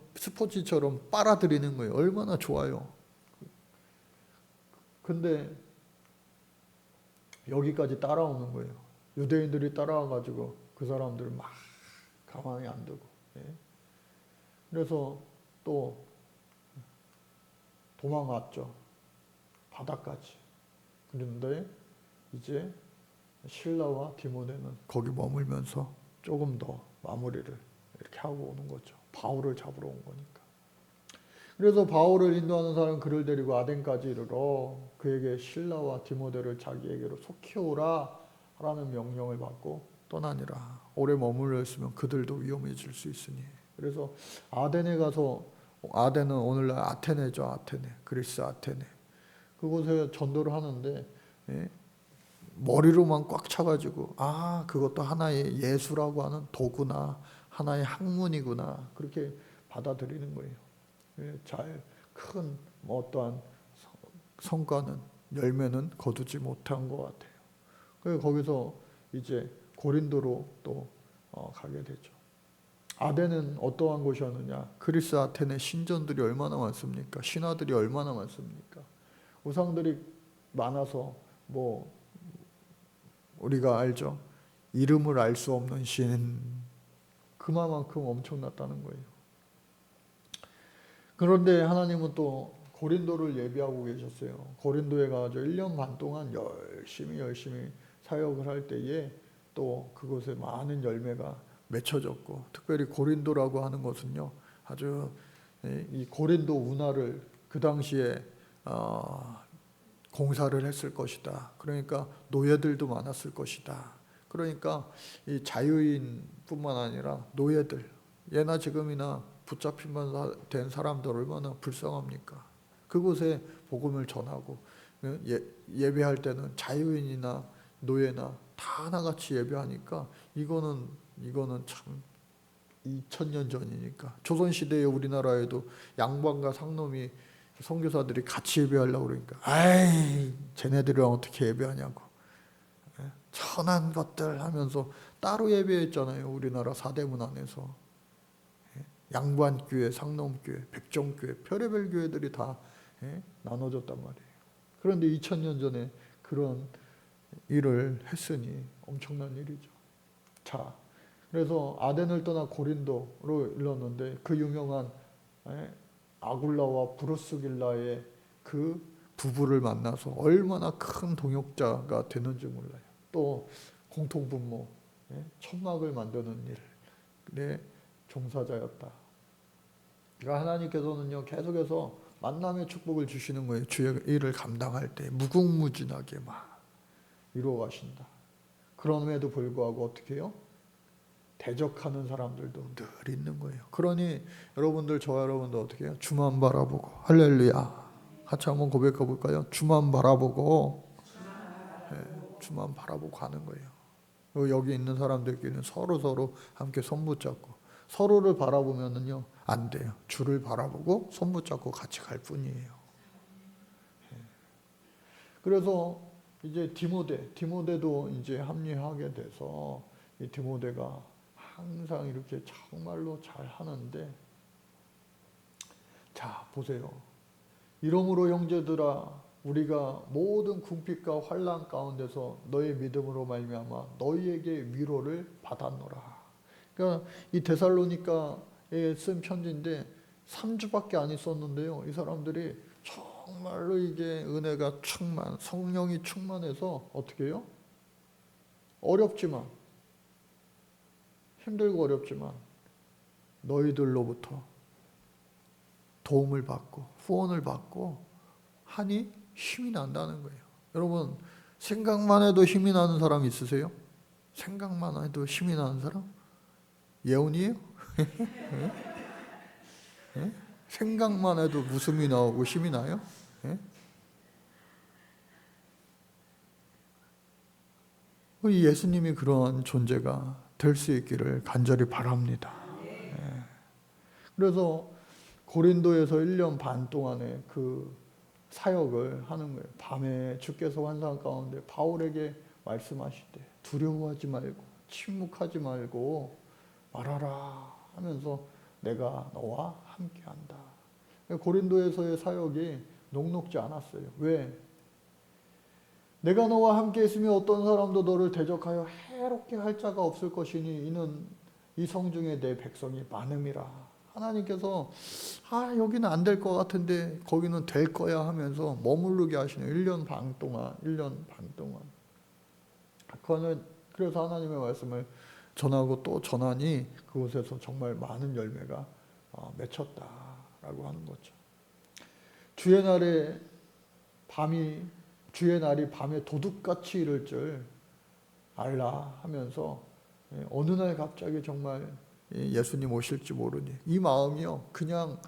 [SPEAKER 1] 빨아들이는 거예요. 얼마나 좋아요. 근데 여기까지 따라오는 거예요. 유대인들이 따라와가지고 그 사람들을 막 가만히 안 두고. 그래서 또 도망갔죠. 바다까지. 그런데 이제 실라와 디모데는 거기 머물면서 조금 더 마무리를 이렇게 하고 오는 거죠. 바울을 잡으러 온 거니까. 그래서 바울을 인도하는 사람은 그를 데리고 아덴까지 이르러 그에게 실라와 디모데를 자기에게로 속히 오라 라는 명령을 받고 떠나니라. 오래 머물러 있으면 그들도 위험해질 수 있으니. 그래서 아덴에 가서, 아덴은 오늘날 아테네죠. 아테네, 그리스 아테네. 그곳에 전도를 하는데 머리로만 꽉 차가지고 그것도 하나의 예수라고 하는 도구나 하나의 학문이구나, 그렇게 받아들이는 거예요. 잘 큰 어떠한 성과는, 열매는 거두지 못한 것 같아요. 그래서 거기서 이제 고린도로 또 가게 되죠. 아덴은 어떠한 곳이었느냐? 그리스 아테네 신전들이 얼마나 많습니까? 신화들이 얼마나 많습니까? 우상들이 많아서 뭐 우리가 알죠. 이름을 알 수 없는 신, 그만큼 엄청났다는 거예요. 그런데 하나님은 또 고린도를 예비하고 계셨어요. 고린도에 가서 1년 반 동안 열심히 사역을 할 때에 또 그곳에 많은 열매가 맺혀졌고, 특별히 고린도라고 하는 것은요, 아주 이 고린도 운하를 그 당시에 공사를 했을 것이다. 그러니까 노예들도 많았을 것이다. 그러니까 이 자유인뿐만 아니라 노예들, 예나 지금이나 붙잡힌만 된 사람들 얼마나 불쌍합니까? 그곳에 복음을 전하고 예배할 때는 자유인이나 노예나 다 하나같이 예배하니까 이거는 참 2000년 전이니까 조선시대에 우리나라에도 양반과 상놈이 선교사들이 같이 예배하려고 그러니까 아이 쟤네들이랑 어떻게 예배하냐고 천한 것들 하면서 따로 예배했잖아요. 우리나라 사대문 안에서 양반교회, 상놈교회, 백정교회, 별의별 교회들이 다 나눠졌단 말이에요. 그런데 2000년 전에 그런 일을 했으니 엄청난 일이죠. 자, 그래서 아덴을 떠나 고린도로 일렀는데 그 유명한 아굴라와 브루스길라의 그 부부를 만나서 얼마나 큰 동역자가 되는지 몰라요. 또 공통분모, 천막을 만드는 일에 종사자였다. 그러니까 하나님께서는요 계속해서 만남의 축복을 주시는 거예요. 주의 일을 감당할 때 무궁무진하게 막 이루어 가신다. 그럼에도 불구하고 어떻게 해요? 대적하는 사람들도 늘 있는 거예요. 그러니 여러분들, 저와 여러분도 어떻게 해요? 주만 바라보고, 할렐루야. 같이 한번 고백해 볼까요? 주만 바라보고, 주만 바라보고 가는 거예요. 여기 있는 사람들끼리는 서로 함께 손 붙잡고, 서로를 바라보면은요 안 돼요. 주를 바라보고 손 붙잡고 같이 갈 뿐이에요. 그래서 이제 디모데도 이제 합류하게 돼서 이 디모데가 항상 이렇게 정말로 잘 하는데, 자 보세요. 이러므로 형제들아 우리가 모든 궁핍과 환난 가운데서 너의 믿음으로 말미암아 너희에게 위로를 받았노라. 그러니까 이 데살로니가에 쓴 편지인데 3주밖에 안 있었는데요. 이 사람들이 정말로 이게 은혜가 성령이 충만해서 어떻게 해요? 어렵지만, 힘들고 어렵지만 너희들로부터 도움을 받고 후원을 받고 하니 힘이 난다는 거예요. 여러분 생각만 해도 힘이 나는 사람 있으세요? 생각만 해도 힘이 나는 사람? 예언이에요? 생각만 해도 웃음이 나오고 힘이 나요? 예수님이 그런 존재가 될 수 있기를 간절히 바랍니다. 그래서 고린도에서 1년 반 동안의 그 사역을 하는 거예요. 밤에 주께서 환상 가운데 바울에게 말씀하시되 두려워하지 말고 침묵하지 말고 말하라 하면서 내가 너와 함께한다. 고린도에서의 사역이 녹록지 않았어요. 왜? 내가 너와 함께 있으며 어떤 사람도 너를 대적하여 해롭게 할 자가 없을 것이니 이는 이 성중에 내 백성이 많음이라. 하나님께서 여기는 안 될 것 같은데 거기는 될 거야 하면서 머무르게 하시는 1년 반 동안. 그래서 하나님의 말씀을 전하고 또 전하니 그곳에서 정말 많은 열매가 맺혔다라고 하는 거죠. 주의 날이 밤에 도둑같이 이를 줄 알라 하면서 어느 날 갑자기 정말 예수님 오실지 모르니 이 마음이요 그냥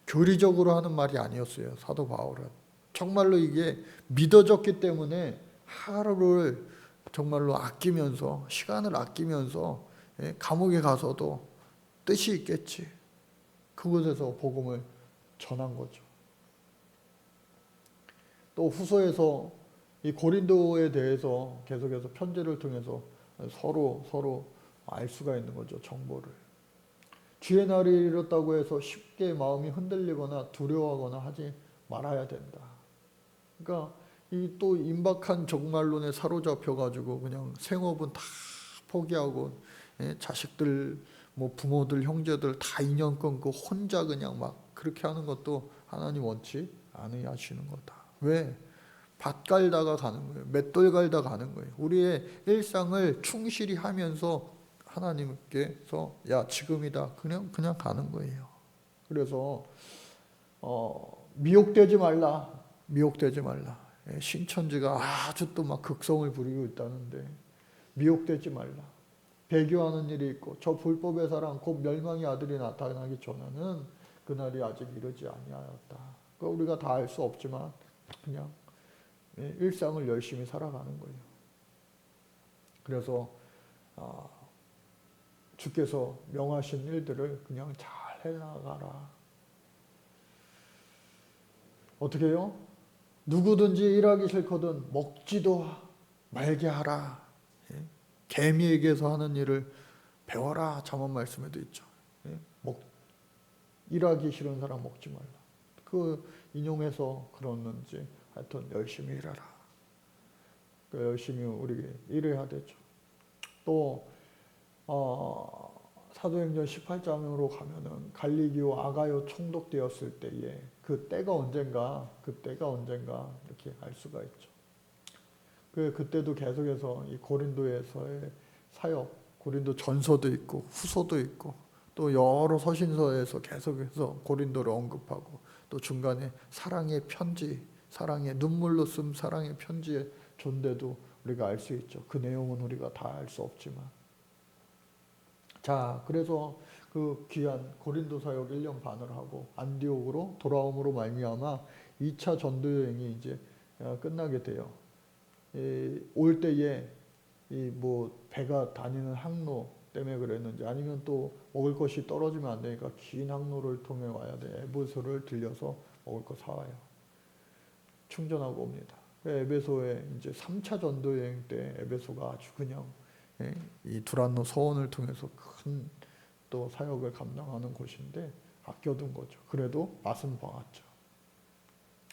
[SPEAKER 1] 교리적으로 하는 말이 아니었어요. 사도 바울은 정말로 이게 믿어졌기 때문에 하루를 정말로 아끼면서 시간을 아끼면서 감옥에 가서도 뜻이 있겠지. 그곳에서 복음을 전한 거죠. 또 후서에서 이 고린도에 대해서 계속해서 편지를 통해서 서로 알 수가 있는 거죠. 정보를. 주의 날이 이렇다고 해서 쉽게 마음이 흔들리거나 두려워하거나 하지 말아야 된다. 그러니까 이 또 임박한 종말론에 사로잡혀가지고 그냥 생업은 다 포기하고 자식들, 부모들, 형제들 다 인연 끊고 혼자 그냥 막 그렇게 하는 것도 하나님 원치 않으시는 거다. 왜? 밭 갈다가 가는 거예요. 맷돌 갈다 가는 거예요. 우리의 일상을 충실히 하면서 하나님께서 야 지금이다 그냥 가는 거예요. 그래서 미혹되지 말라. 신천지가 아주 또 막 극성을 부리고 있다는데 미혹되지 말라. 배교하는 일이 있고 저 불법의 사랑 곧 멸망의 아들이 나타나기 전에는 그날이 아직 이르지 아니하였다. 그러니까 우리가 다 알 수 없지만 그냥 일상을 열심히 살아가는 거예요. 그래서 주께서 명하신 일들을 그냥 잘 해나가라. 어떻게 해요? 누구든지 일하기 싫거든 먹지도 말게 하라. 개미에게서 하는 일을 배워라. 잠언 말씀에도 있죠. 일하기 싫은 사람 먹지 말라. 그 인용해서 그러는지 하여튼 열심히 일하라. 열심히 우리 일해야 되죠. 또 사도행전 18장으로 가면은 갈리기오 아가요 총독되었을 때에 그때가 언젠가 이렇게 알 수가 있죠. 그때도 계속해서 이 고린도에서의 사역, 고린도 전서도 있고 후서도 있고 또 여러 서신서에서 계속해서 고린도를 언급하고 또 중간에 사랑의 편지, 사랑의 눈물로 쓴 사랑의 편지의 존재도 우리가 알 수 있죠. 그 내용은 우리가 다 알 수 없지만. 자, 그래서 그 귀한 고린도 사역 1년 반을 하고 안디옥으로 돌아옴으로 말미암아 2차 전도 여행이 이제 끝나게 돼요. 올 때에 뭐 배가 다니는 항로 때문에 그랬는지 아니면 또 먹을 것이 떨어지면 안 되니까 긴 항로를 통해 와야 돼. 에베소를 들려서 먹을 거 사와요. 충전하고 옵니다. 에베소에 이제 3차 전도 여행 때 에베소가 아주 그냥 이 두란노 서원을 통해서 큰 또 사역을 감당하는 곳인데 아껴둔 거죠. 그래도 맛은 봐왔죠.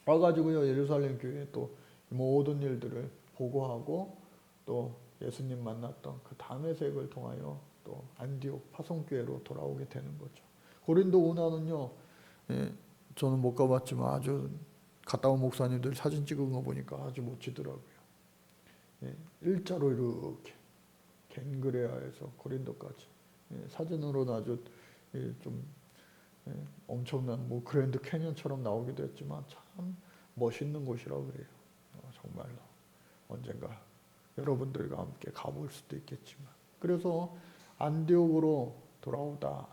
[SPEAKER 1] 와가지고요 예루살렘 교회에 또 모든 일들을 보고하고 또 예수님 만났던 그 담에색을 통하여 또 안디옥 파송교회로 돌아오게 되는 거죠. 고린도 운하는요, 저는 못 가봤지만 아주 갔다 온 목사님들 사진 찍은 거 보니까 아주 멋지더라고요. 일자로 이렇게 갱그레아에서 고린도까지 사진으로는 아주 좀 엄청난 뭐 그랜드 캐년처럼 나오기도 했지만 참 멋있는 곳이라고 그래요. 정말로 언젠가 여러분들과 함께 가볼 수도 있겠지만 그래서 안디옥으로 돌아오다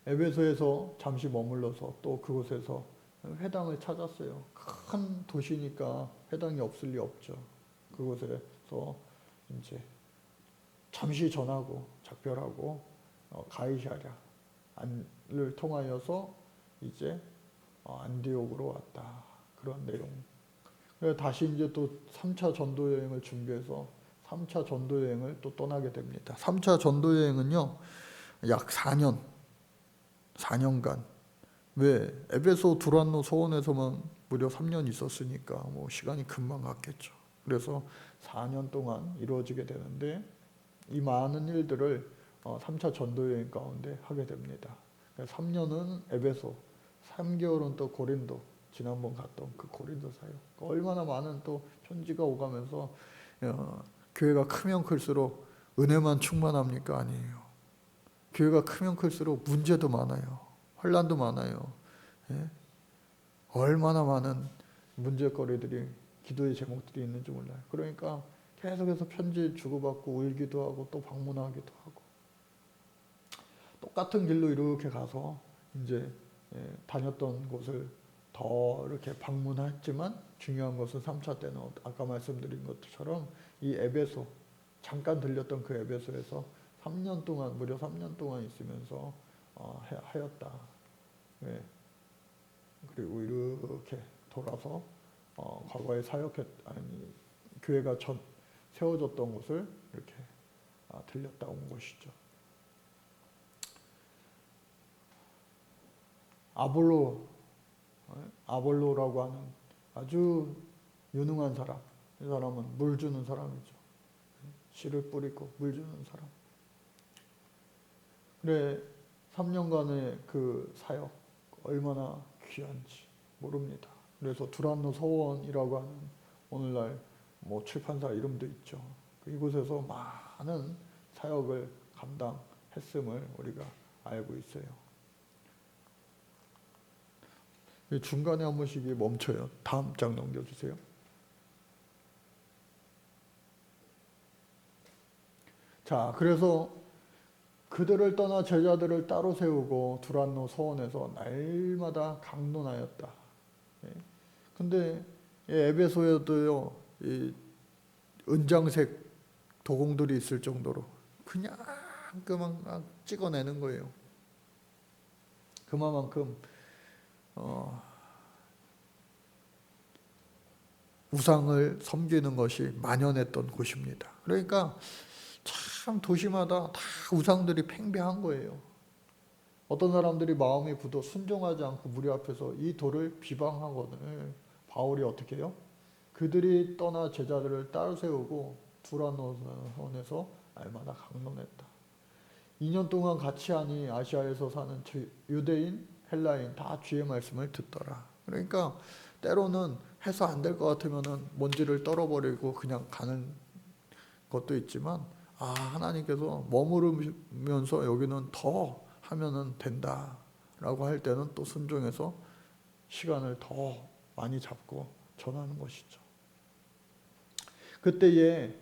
[SPEAKER 1] 에베소에서 잠시 머물러서 또 그곳에서 회당을 찾았어요. 큰 도시니까 회당이 없을 리 없죠. 그곳에서 이제 잠시 전하고 작별하고 가이사랴를 통하여서 이제 안디옥으로 왔다. 그런 내용. 그래서 다시 이제 또 3차 전도 여행을 준비해서 3차 전도 여행을 또 떠나게 됩니다. 3차 전도 여행은요. 약 4년간 왜 에베소 두란노 서원에서만 무려 3년 있었으니까 뭐 시간이 금방 갔겠죠. 그래서 4년 동안 이루어지게 되는데 이 많은 일들을 3차 전도 여행 가운데 하게 됩니다. 3년은 에베소, 3개월은 또 고린도, 지난번 갔던 그 고린도 사역. 얼마나 많은 또 편지가 오가면서 교회가 크면 클수록 은혜만 충만합니까? 아니에요. 교회가 크면 클수록 문제도 많아요. 혼란도 많아요. 얼마나 많은 문제거리들이 기도의 제목들이 있는지 몰라요. 그러니까 계속해서 편지 주고받고 울기도 하고 또 방문하기도 하고 똑같은 길로 이렇게 가서 이제 다녔던 곳을 더 이렇게 방문했지만 중요한 것은 3차 때는 아까 말씀드린 것처럼 이 에베소 잠깐 들렸던 그 에베소에서 3년 동안 무려 3년 동안 있으면서 하였다. 그리고 이렇게 돌아서 과거에 교회가 세워졌던 곳을 이렇게 들렸다 온 것이죠. 아볼로라고 하는 아주 유능한 사람. 이 사람은 물 주는 사람이죠. 씨를 뿌리고 물 주는 사람. 그래 3년간의 그 사역 얼마나 귀한지 모릅니다. 그래서 두란노 서원이라고 하는 오늘날 뭐 출판사 이름도 있죠. 이곳에서 많은 사역을 감당했음을 우리가 알고 있어요. 중간에 한 번씩 멈춰요. 다음 장 넘겨주세요. 자, 그래서 그들을 떠나 제자들을 따로 세우고 두란노 서원에서 날마다 강론하였다. 근데 에베소에도요, 이 은장색 도공들이 있을 정도로 그냥 그만 찍어내는 거예요. 그만큼 우상을 섬기는 것이 만연했던 곳입니다. 그러니까 참 도시마다 다 우상들이 팽배한 거예요. 어떤 사람들이 마음이 굳어 순종하지 않고 무리 앞에서 이 돌을 비방하거든요. 바울이 어떻게 해요? 그들이 떠나 제자들을 따로 세우고 두란노선에서 날마다 강론했다. 2년 동안 같이 하니 아시아에서 사는 유대인, 헬라인 다 주의 말씀을 듣더라. 그러니까 때로는 해서 안 될 것 같으면은 먼지를 떨어버리고 그냥 가는 것도 있지만, 하나님께서 머무르면서 여기는 더 하면은 된다라고 할 때는 또 순종해서 시간을 더 많이 잡고 전하는 것이죠. 그때에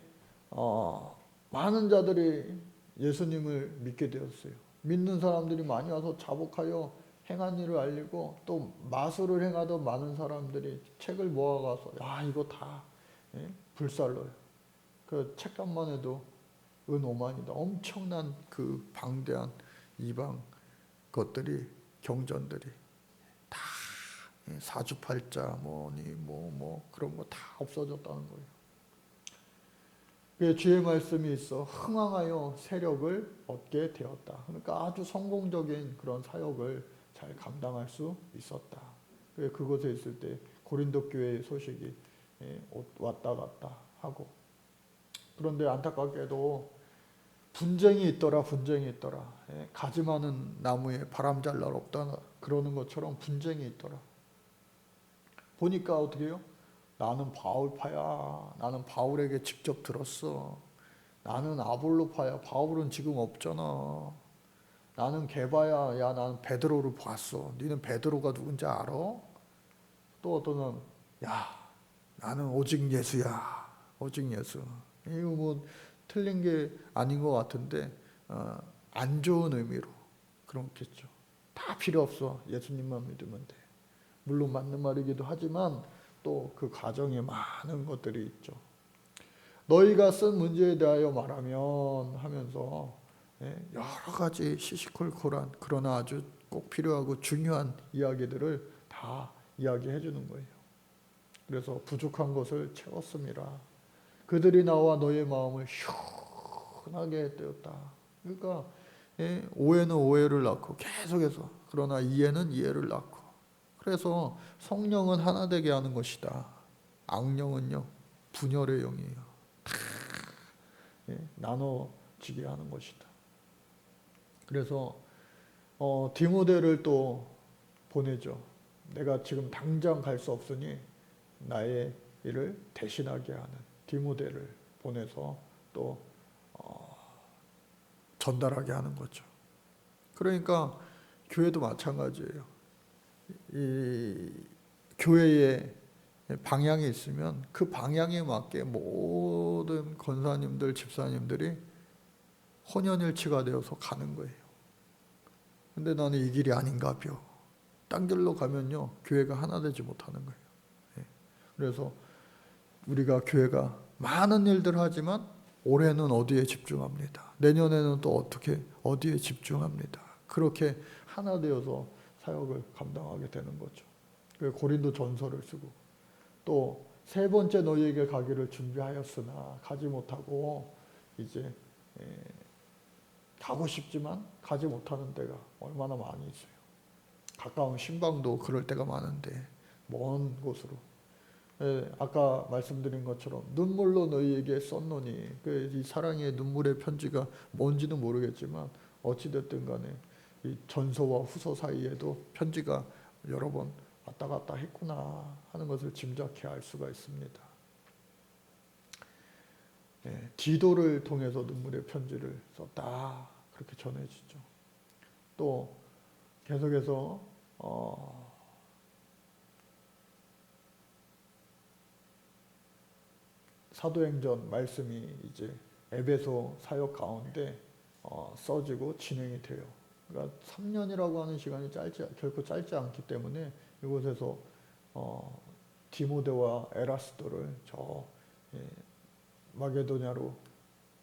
[SPEAKER 1] 많은 자들이 예수님을 믿게 되었어요. 믿는 사람들이 많이 와서 자복하여 행한 일을 알리고, 또 마술을 행하던 많은 사람들이 책을 모아가서 이거 다 불살러요. 그 책값만 해도 은 5만이다. 엄청난 그 방대한 이방 것들이, 경전들이 다 사주팔자 뭐 그런 거 다 없어졌다는 거예요. 주의 말씀이 있어 흥왕하여 세력을 얻게 되었다. 그러니까 아주 성공적인 그런 사역을 잘 감당할 수 있었다. 그곳에 있을 때 고린도 교회의 소식이 왔다 갔다 하고, 그런데 안타깝게도 분쟁이 있더라. 가지 많은 나무에 바람 잘 날 없다 그러는 것처럼 분쟁이 있더라. 보니까 어떻게 해요? 나는 바울파야. 나는 바울에게 직접 들었어. 나는 아볼로파야. 바울은 지금 없잖아. 나는 게바야. 야, 나는 베드로를 봤어. 니는 베드로가 누군지 알아? 또 어떤 사람, 야, 나는 오직 예수야. 오직 예수. 이거 뭐 틀린 게 아닌 것 같은데 안 좋은 의미로 그렇겠죠. 다 필요 없어. 예수님만 믿으면 돼. 물론 맞는 말이기도 하지만 또 그 가정에 많은 것들이 있죠. 너희가 쓴 문제에 대하여 말하면 하면서 여러 가지 시시콜콜한 그러나 아주 꼭 필요하고 중요한 이야기들을 다 이야기해 주는 거예요. 그래서 부족한 것을 채웠습니다. 그들이 나와 너의 마음을 시원하게 되었다. 그러니까 오해는 오해를 낳고 계속해서, 그러나 이해는 이해를 낳고, 그래서 성령은 하나 되게 하는 것이다. 악령은요 분열의 영이에요. 나눠지게 하는 것이다. 그래서 디모데를 또 보내죠. 내가 지금 당장 갈 수 없으니 나의 일을 대신하게 하는 디모데를 보내서 또 전달하게 하는 거죠. 그러니까 교회도 마찬가지예요. 이 교회에 방향이 있으면 그 방향에 맞게 모든 권사님들, 집사님들이 혼연일치가 되어서 가는 거예요. 근데 나는 이 길이 아닌가벼. 딴 길로 가면요 교회가 하나 되지 못하는 거예요. 그래서 우리가 교회가 많은 일들을 하지만 올해는 어디에 집중합니다. 내년에는 또 어디에 집중합니다. 그렇게 하나 되어서 사역을 감당하게 되는 거죠. 고린도 전서를 쓰고, 또 세 번째 너희에게 가기를 준비하였으나 가지 못하고 이제 가고 싶지만 가지 못하는 데가 얼마나 많이 있어요. 가까운 신방도 그럴 때가 많은데 먼 곳으로. 아까 말씀드린 것처럼 눈물로 너희에게 썼노니, 이 사랑의 눈물의 편지가 뭔지는 모르겠지만 어찌됐든 간에 이 전서와 후서 사이에도 편지가 여러 번 왔다 갔다 했구나 하는 것을 짐작해 알 수가 있습니다. 디도를 통해서 눈물의 편지를 썼다 그렇게 전해지죠. 또 계속해서 사도행전 말씀이 이제 에베소 사역 가운데 써지고 진행이 돼요. 그러니까 3년이라고 하는 시간이 결코 짧지 않기 때문에 이곳에서 디모데와 에라스도를 저 마게도냐로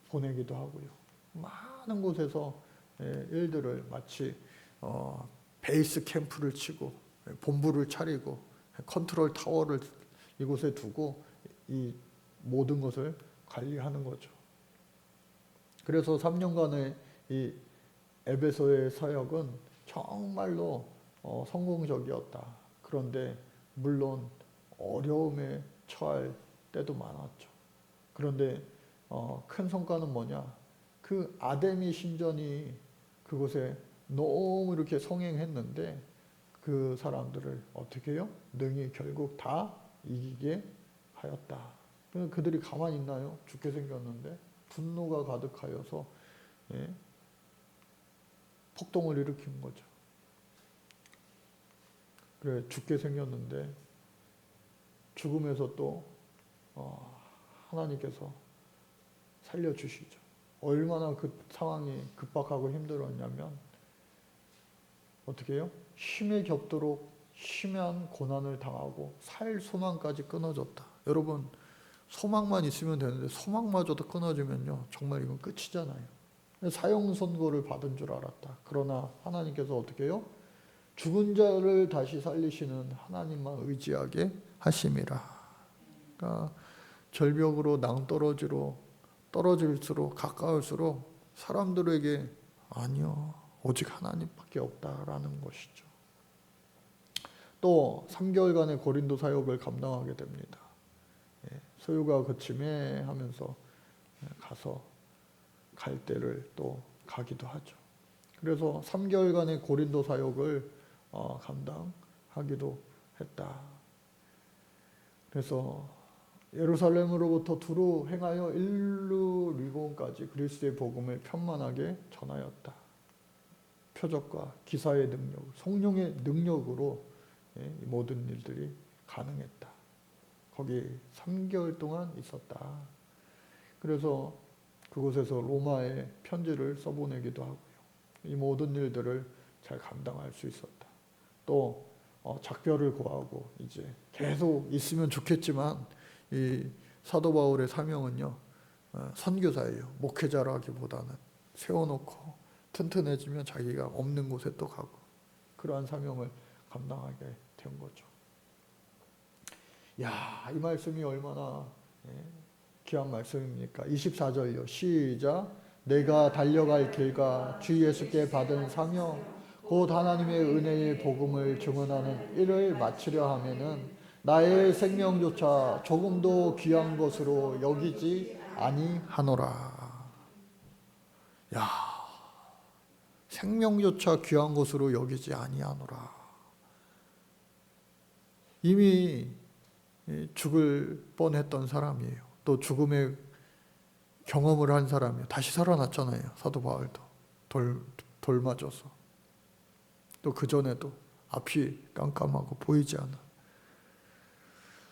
[SPEAKER 1] 보내기도 하고요. 많은 곳에서 일들을 마치 베이스 캠프를 치고 본부를 차리고 컨트롤 타워를 이곳에 두고 이 모든 것을 관리하는 거죠. 그래서 3년간의 이 에베소의 사역은 정말로 성공적이었다. 그런데 물론 어려움에 처할 때도 많았죠. 그런데 큰 성과는 뭐냐? 그 아데미 신전이 그곳에 너무 이렇게 성행했는데 그 사람들을 어떻게 해요? 능히 결국 다 이기게 하였다. 그들이 가만히 있나요? 죽게 생겼는데 분노가 가득하여서 폭동을 일으킨 거죠. 그래 죽게 생겼는데 죽음에서 또 하나님께서 살려주시죠. 얼마나 그 상황이 급박하고 힘들었냐면 어떻게 해요? 힘에 겹도록 심한 고난을 당하고 살 소망까지 끊어졌다. 여러분 소망만 있으면 되는데 소망마저도 끊어지면요 정말 이건 끝이잖아요. 사형 선고를 받은 줄 알았다. 그러나 하나님께서 어떻게 해요? 죽은 자를 다시 살리시는 하나님만 의지하게 하심이라. 그러니까 절벽으로 낭떠러지로 떨어질수록 가까울수록 사람들에게 아니요 오직 하나님밖에 없다라는 것이죠. 또 3개월간의 고린도 사역을 감당하게 됩니다. 소유가 그침에 하면서 가서 갈 때를 또 가기도 하죠. 그래서 3개월간의 고린도 사역을 감당하기도 했다. 그래서 예루살렘으로부터 두루 행하여 일루리곤까지 그리스도의 복음을 편만하게 전하였다. 표적과 기사의 능력, 성령의 능력으로 이 모든 일들이 가능했다. 거기 3개월 동안 있었다. 그래서 그곳에서 로마에 편지를 써보내기도 하고요. 이 모든 일들을 잘 감당할 수 있었다. 또 작별을 구하고 이제 계속 있으면 좋겠지만 이 사도 바울의 사명은요 선교사예요. 목회자라기보다는 세워놓고 튼튼해지면 자기가 없는 곳에 또 가고 그러한 사명을 감당하게 된 거죠. 야, 이 말씀이 얼마나 귀한 말씀입니까? 24절요. 시작. 내가 달려갈 길과 주 예수께 받은 사명 곧 하나님의 은혜의 복음을 증언하는 일을 마치려 하면은 나의 생명조차 조금도 귀한 것으로 여기지 아니하노라. 야, 생명조차 귀한 것으로 여기지 아니하노라. 이미 죽을 뻔했던 사람이에요. 또 죽음의 경험을 한 사람이에요. 다시 살아났잖아요. 사도 바울도 돌 맞아서. 또 그전에도 앞이 깜깜하고 보이지 않아.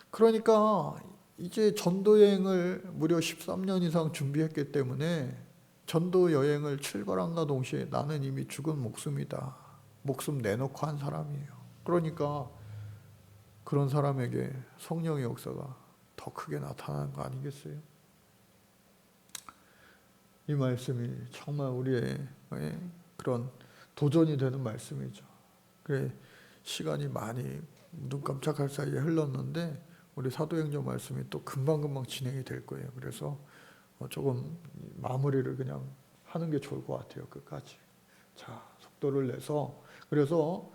[SPEAKER 1] 그러니까 이제 전도 여행을 무려 13년 이상 준비했기 때문에 전도 여행을 출발함과 동시에 나는 이미 죽은 목숨이다. 목숨 내놓고 한 사람이에요. 그러니까 그런 사람에게 성령의 역사가 더 크게 나타나는 거 아니겠어요? 이 말씀이 정말 우리의 그런 도전이 되는 말씀이죠. 그래 시간이 많이 눈 깜짝할 사이에 흘렀는데 우리 사도행전 말씀이 또 금방금방 진행이 될 거예요. 그래서 조금 마무리를 그냥 하는 게 좋을 것 같아요. 끝까지. 자, 속도를 내서 그래서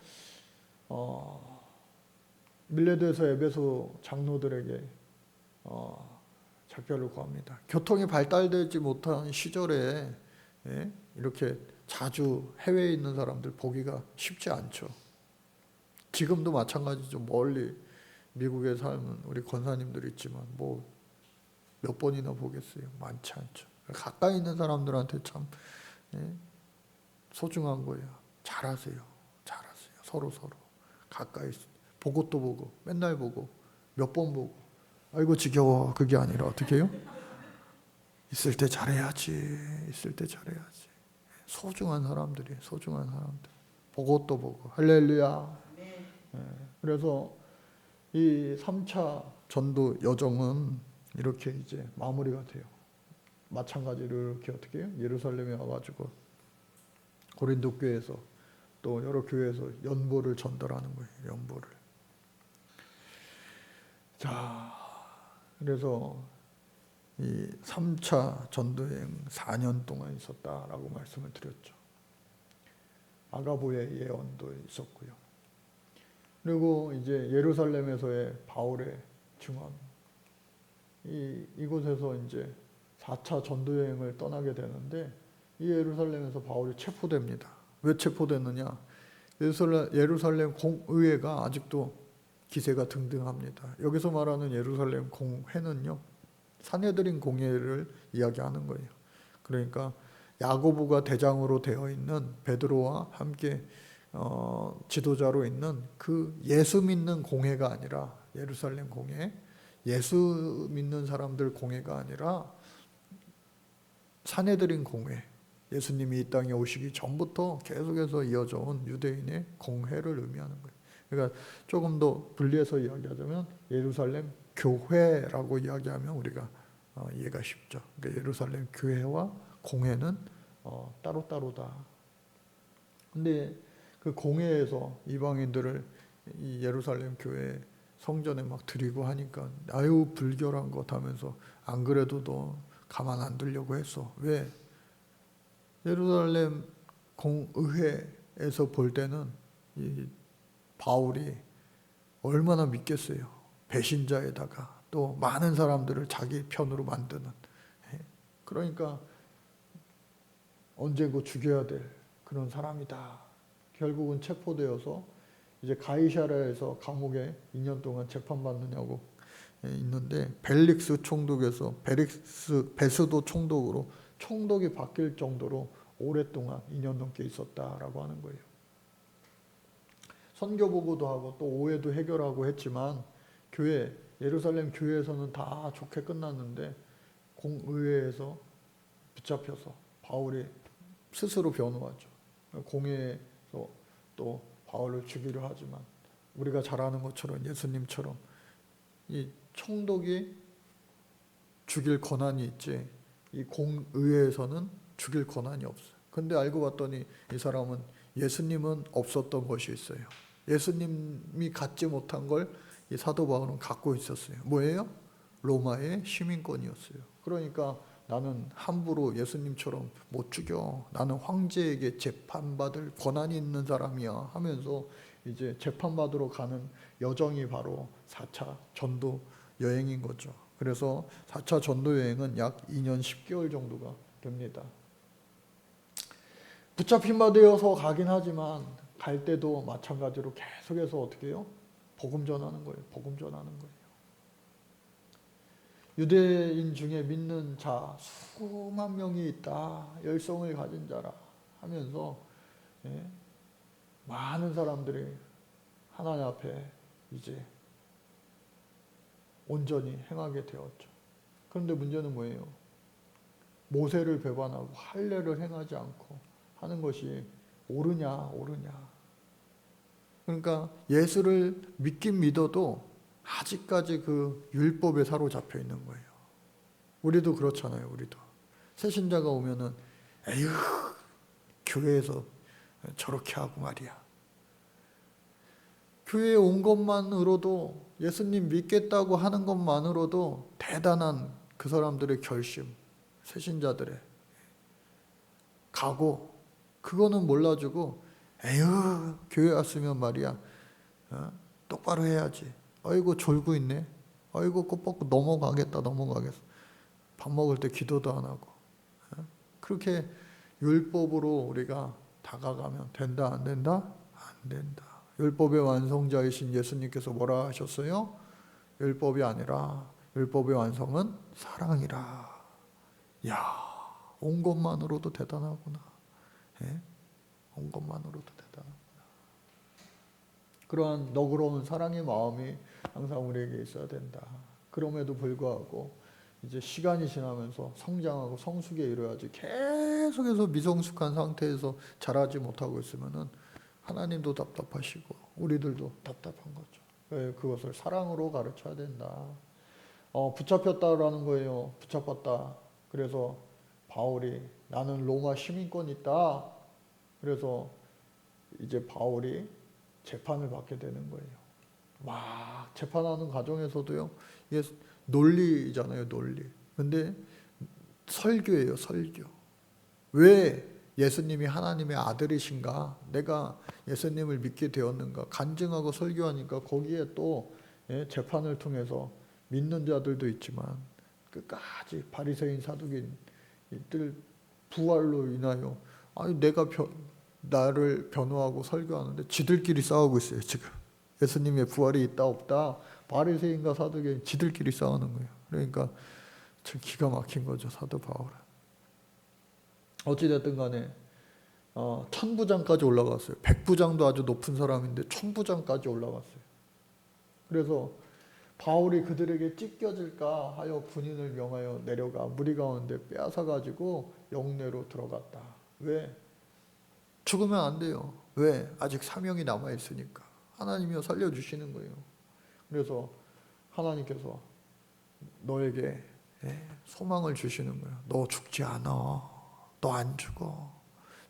[SPEAKER 1] 밀레드에서 에베소 장로들에게 작별을 구합니다. 교통이 발달되지 못한 시절에 이렇게 자주 해외에 있는 사람들 보기가 쉽지 않죠. 지금도 마찬가지죠. 멀리 미국에 사는 우리 권사님들 있지만 뭐 몇 번이나 보겠어요. 많지 않죠. 가까이 있는 사람들한테 참 소중한 거예요. 잘하세요. 서로 가까이 보고 또 보고 맨날 보고 몇 번 보고 아이고 지겨워. 그게 아니라 어떻게 해요? 있을 때 잘해야지. 있을 때 잘해야지. 소중한 사람들이, 소중한 사람들. 보고 또 보고. 할렐루야. 그래서 이 3차 전도 여정은 이렇게 이제 마무리가 돼요. 마찬가지로 이렇게 어떻게 해요? 예루살렘에 와가지고 고린도 교회에서 또 여러 교회에서 연보를 전달하는 거예요. 연보를. 자, 그래서 이 3차 전도여행 4년 동안 있었다라고 말씀을 드렸죠. 아가보의 예언도 있었고요. 그리고 이제 예루살렘에서의 바울의 증언. 이곳에서 이제 4차 전도여행을 떠나게 되는데 이 예루살렘에서 바울이 체포됩니다. 왜 체포됐느냐? 예루살렘 공의회가 아직도 기세가 등등합니다. 여기서 말하는 예루살렘 공회는요, 산헤드린 공회를 이야기하는 거예요. 그러니까 야고보가 대장으로 되어 있는 베드로와 함께 지도자로 있는 그 예수 믿는 공회가 아니라 예루살렘 공회, 예수 믿는 사람들 공회가 아니라 산헤드린 공회, 예수님이 이 땅에 오시기 전부터 계속해서 이어져 온 유대인의 공회를 의미하는 거예요. 그러니까 조금 더 분리해서 이야기하자면 예루살렘 교회라고 이야기하면 우리가 이해가 쉽죠. 그러니까 예루살렘 교회와 공회는 따로따로다. 근데 그 공회에서 이방인들을 이 예루살렘 교회 성전에 막 드리고 하니까 아유 불결한 것 하면서 안 그래도 너 가만 안 두려고 했어. 왜? 예루살렘 공의회에서 볼 때는 이 바울이 얼마나 믿겠어요. 배신자에다가 또 많은 사람들을 자기 편으로 만드는. 그러니까 언제고 죽여야 될 그런 사람이다. 결국은 체포되어서 이제 가이사랴에서 감옥에 2년 동안 재판받느냐고 있는데 벨릭스 총독에서 베스도 총독으로 총독이 바뀔 정도로 오랫동안 2년 넘게 있었다라고 하는 거예요. 선교 보고도 하고 또 오해도 해결하고 했지만 교회, 예루살렘 교회에서는 다 좋게 끝났는데 공의회에서 붙잡혀서 바울이 스스로 변호하죠. 공회에서 또 바울을 죽이려 하지만 우리가 잘 아는 것처럼 예수님처럼 이 총독이 죽일 권한이 있지 이 공의회에서는 죽일 권한이 없어요. 근데 알고 봤더니 이 사람은 예수님은 없었던 것이 있어요. 예수님이 갖지 못한 걸 이 사도 바울은 갖고 있었어요. 뭐예요? 로마의 시민권이었어요. 그러니까 나는 함부로 예수님처럼 못 죽여. 나는 황제에게 재판받을 권한이 있는 사람이야 하면서 이제 재판받으러 가는 여정이 바로 4차 전도 여행인 거죠. 그래서 4차 전도 여행은 약 2년 10개월 정도가 됩니다. 붙잡힌 바 되어서 가긴 하지만 갈 때도 마찬가지로 계속해서 어떻게 해요? 복음 전하는 거예요. 복음 전하는 거예요. 유대인 중에 믿는 자 수만 명이 있다. 열성을 가진 자라 하면서 많은 사람들이 하나님 앞에 이제 온전히 행하게 되었죠. 그런데 문제는 뭐예요? 모세를 배반하고 할례를 행하지 않고 하는 것이 옳으냐. 그러니까 예수를 믿긴 믿어도 아직까지 그 율법에 사로잡혀 있는 거예요. 우리도 그렇잖아요. 우리도 새신자가 오면은 에휴 교회에서 저렇게 하고 말이야. 교회에 온 것만으로도 예수님 믿겠다고 하는 것만으로도 대단한 그 사람들의 결심, 새신자들의 각오 그거는 몰라주고 에휴 교회 왔으면 말이야 똑바로 해야지. 아이고 졸고 있네. 아이고 꽃 벗고 넘어가겠다. 밥 먹을 때 기도도 안 하고 그렇게 율법으로 우리가 다가가면 된다 안 된다? 안 된다. 율법의 완성자이신 예수님께서 뭐라 하셨어요? 율법이 아니라 율법의 완성은 사랑이라. 야, 온 것만으로도 대단하구나. 온 것만으로도 대단하구나. 그러한 너그러운 사랑의 마음이 항상 우리에게 있어야 된다. 그럼에도 불구하고 이제 시간이 지나면서 성장하고 성숙에 이르야지 계속해서 미성숙한 상태에서 자라지 못하고 있으면은 하나님도 답답하시고 우리들도 답답한 거죠. 그것을 사랑으로 가르쳐야 된다. 붙잡혔다라는 거예요. 붙잡았다. 그래서 바울이 나는 로마 시민권 있다. 그래서 이제 바울이 재판을 받게 되는 거예요. 막 재판하는 과정에서도요. 이게 논리잖아요, 논리. 근데 설교예요, 설교. 왜 예수님이 하나님의 아들이신가? 내가 예수님을 믿게 되었는가? 간증하고 설교하니까 거기에 또 재판을 통해서 믿는 자들도 있지만 끝까지 바리새인 사두개인들 부활로 인하여 아니 내가 나를 변호하고 설교하는데 지들끼리 싸우고 있어요, 지금. 예수님의 부활이 있다 없다 바리새인과 사두개인 지들끼리 싸우는 거예요. 그러니까 참 기가 막힌 거죠, 사도 바울은. 어찌됐든 간에 천부장까지 올라갔어요. 백부장도 아주 높은 사람인데 천부장까지 올라갔어요. 그래서 바울이 그들에게 찢겨질까 하여 군인을 명하여 내려가 무리 가운데 빼앗아 가지고 영내로 들어갔다. 왜? 죽으면 안 돼요. 왜? 아직 사명이 남아 있으니까. 하나님이 살려주시는 거예요. 그래서 하나님께서 너에게 소망을 주시는 거예요. 너 죽지 않아. 너 안 죽어.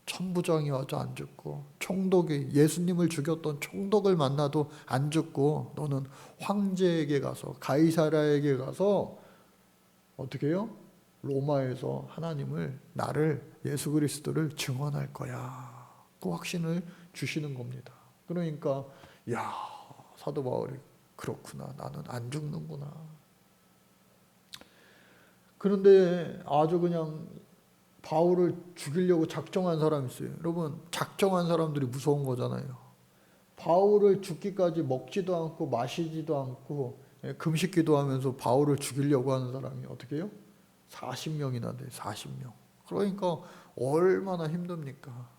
[SPEAKER 1] 천부장이 와도 안 죽고 총독이 예수님을 죽였던 총독을 만나도 안 죽고 너는 황제에게 가서 가이사라에게 가서 어떻게 해요? 로마에서 하나님을 나를 예수 그리스도를 증언할 거야. 그 확신을 주시는 겁니다. 그러니까 야 사도 바울이 그렇구나. 나는 안 죽는구나. 그런데 아주 그냥 바울을 죽이려고 작정한 사람이 있어요. 여러분 작정한 사람들이 무서운 거잖아요. 바울을 죽기까지 먹지도 않고 마시지도 않고 금식 기도하면서 바울을 죽이려고 하는 사람이 어떻게 해요? 40명이나 돼요. 40명. 그러니까 얼마나 힘듭니까?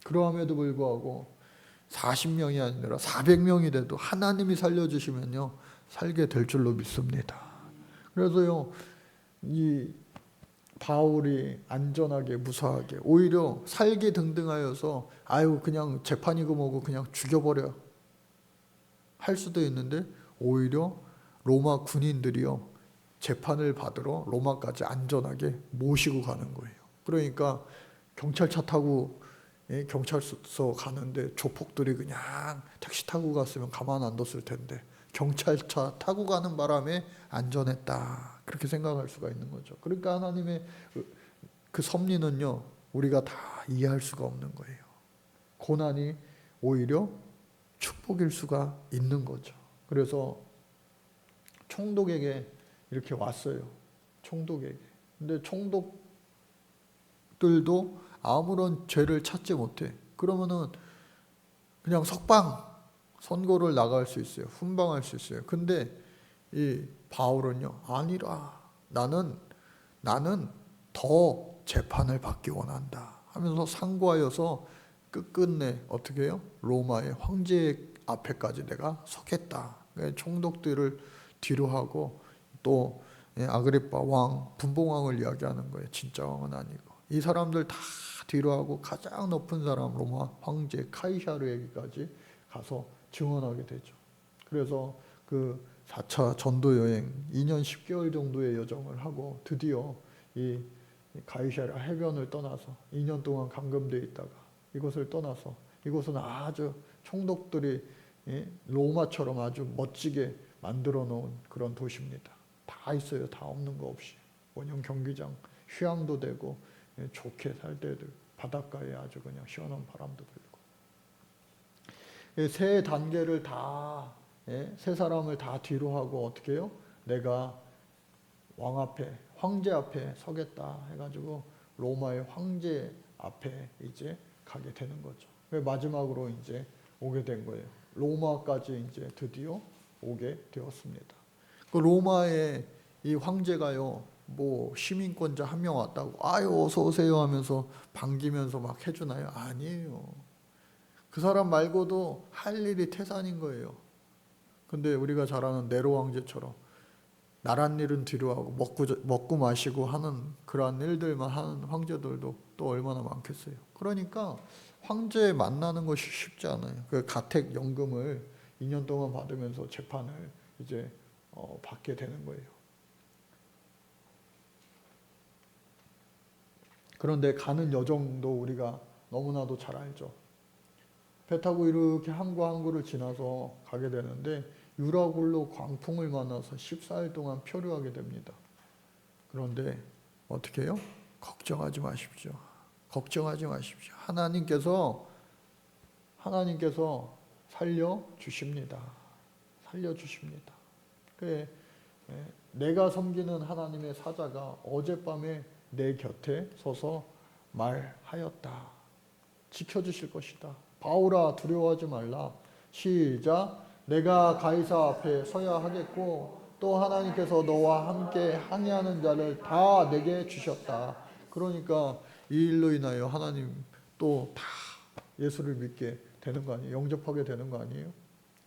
[SPEAKER 1] 그러함에도 불구하고 40명이 아니라 400명이 돼도 하나님이 살려주시면요 살게 될 줄로 믿습니다. 그래서요 이 바울이 안전하게 무사하게 오히려 살기 등등하여서 아유 그냥 재판이고 뭐고 그냥 죽여버려 할 수도 있는데 오히려 로마 군인들이요 재판을 받으러 로마까지 안전하게 모시고 가는 거예요. 그러니까 경찰차 타고 경찰서 가는데 조폭들이 그냥 택시 타고 갔으면 가만 안 뒀을 텐데 경찰차 타고 가는 바람에 안전했다. 그렇게 생각할 수가 있는 거죠. 그러니까 하나님의 그 섭리는요. 우리가 다 이해할 수가 없는 거예요. 고난이 오히려 축복일 수가 있는 거죠. 그래서 총독에게 이렇게 왔어요. 총독에게. 근데 총독들도 아무런 죄를 찾지 못해. 그러면은 그냥 석방 선고를 나갈 수 있어요. 훈방할 수 있어요. 근데 이 바울은요. 아니라 나는 더 재판을 받기 원한다 하면서 상고하여서 끝끝내 어떻게 해요? 로마의 황제 앞에까지 내가 서겠다. 총독들을 뒤로 하고 또 아그리파 왕, 분봉왕을 이야기하는 거예요. 진짜 왕은 아니고. 이 사람들 다 뒤로 하고 가장 높은 사람 로마 황제 카이사르에게까지 가서 증언하게 되죠. 그래서 그 4차 전도 여행 2년 10개월 정도의 여정을 하고 드디어 이 가이사랴 해변을 떠나서 2년 동안 감금되어 있다가 이곳을 떠나서 이곳은 아주 총독들이 로마처럼 아주 멋지게 만들어 놓은 그런 도시입니다. 다 있어요. 다 없는 거 없이. 원형 경기장, 휴양도 되고 좋게 살 때도 바닷가에 아주 그냥 시원한 바람도 불고. 세 단계를 다, 세 사람을 다 뒤로 하고 어떻게 해요? 내가 왕 앞에, 황제 앞에 서겠다 해가지고 로마의 황제 앞에 이제 가게 되는 거죠. 마지막으로 이제 오게 된 거예요. 로마까지 이제 드디어 오게 되었습니다. 그 로마의 이 황제가요, 뭐 시민권자 한 명 왔다고 아유 어서 오세요 하면서 반기면서 막 해주나요? 아니에요. 그 사람 말고도 할 일이 태산인 거예요. 근데 우리가 잘 아는 네로 황제처럼 나란 일은 뒤로 하고 먹고 마시고 하는 그러한 일들만 하는 황제들도 또 얼마나 많겠어요. 그러니까 황제 만나는 것이 쉽지 않아요. 그 가택 연금을 2년 동안 받으면서 재판을 이제 받게 되는 거예요. 그런데 가는 여정도 우리가 너무나도 잘 알죠. 배 타고 이렇게 항구 항구를 지나서 가게 되는데 유라굴로 광풍을 만나서 14일 동안 표류하게 됩니다. 그런데 어떻게 해요? 걱정하지 마십시오. 걱정하지 마십시오. 하나님께서 살려주십니다. 살려주십니다. 그래, 내가 섬기는 하나님의 사자가 어젯밤에 내 곁에 서서 말하였다. 지켜주실 것이다. 바울아 두려워하지 말라. 시작. 내가 가이사 앞에 서야 하겠고 또 하나님께서 너와 함께 항해하는 자를 다 내게 주셨다. 그러니까 이 일로 인하여 하나님 또 다 예수를 믿게 되는 거 아니에요? 영접하게 되는 거 아니에요?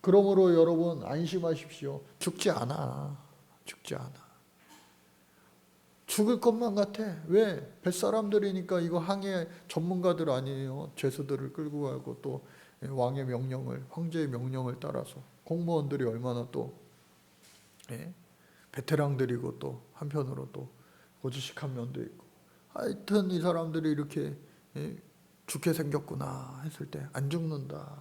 [SPEAKER 1] 그러므로 여러분 안심하십시오. 죽지 않아. 죽지 않아. 죽을 것만 같아. 왜? 뱃사람들이니까 이거 항해 전문가들 아니에요. 죄수들을 끌고 가고 또 왕의 명령을, 황제의 명령을 따라서 공무원들이 얼마나 또 베테랑들이고 또 한편으로 또 고지식한 면도 있고 하여튼 이 사람들이 이렇게 죽게 생겼구나 했을 때 안 죽는다.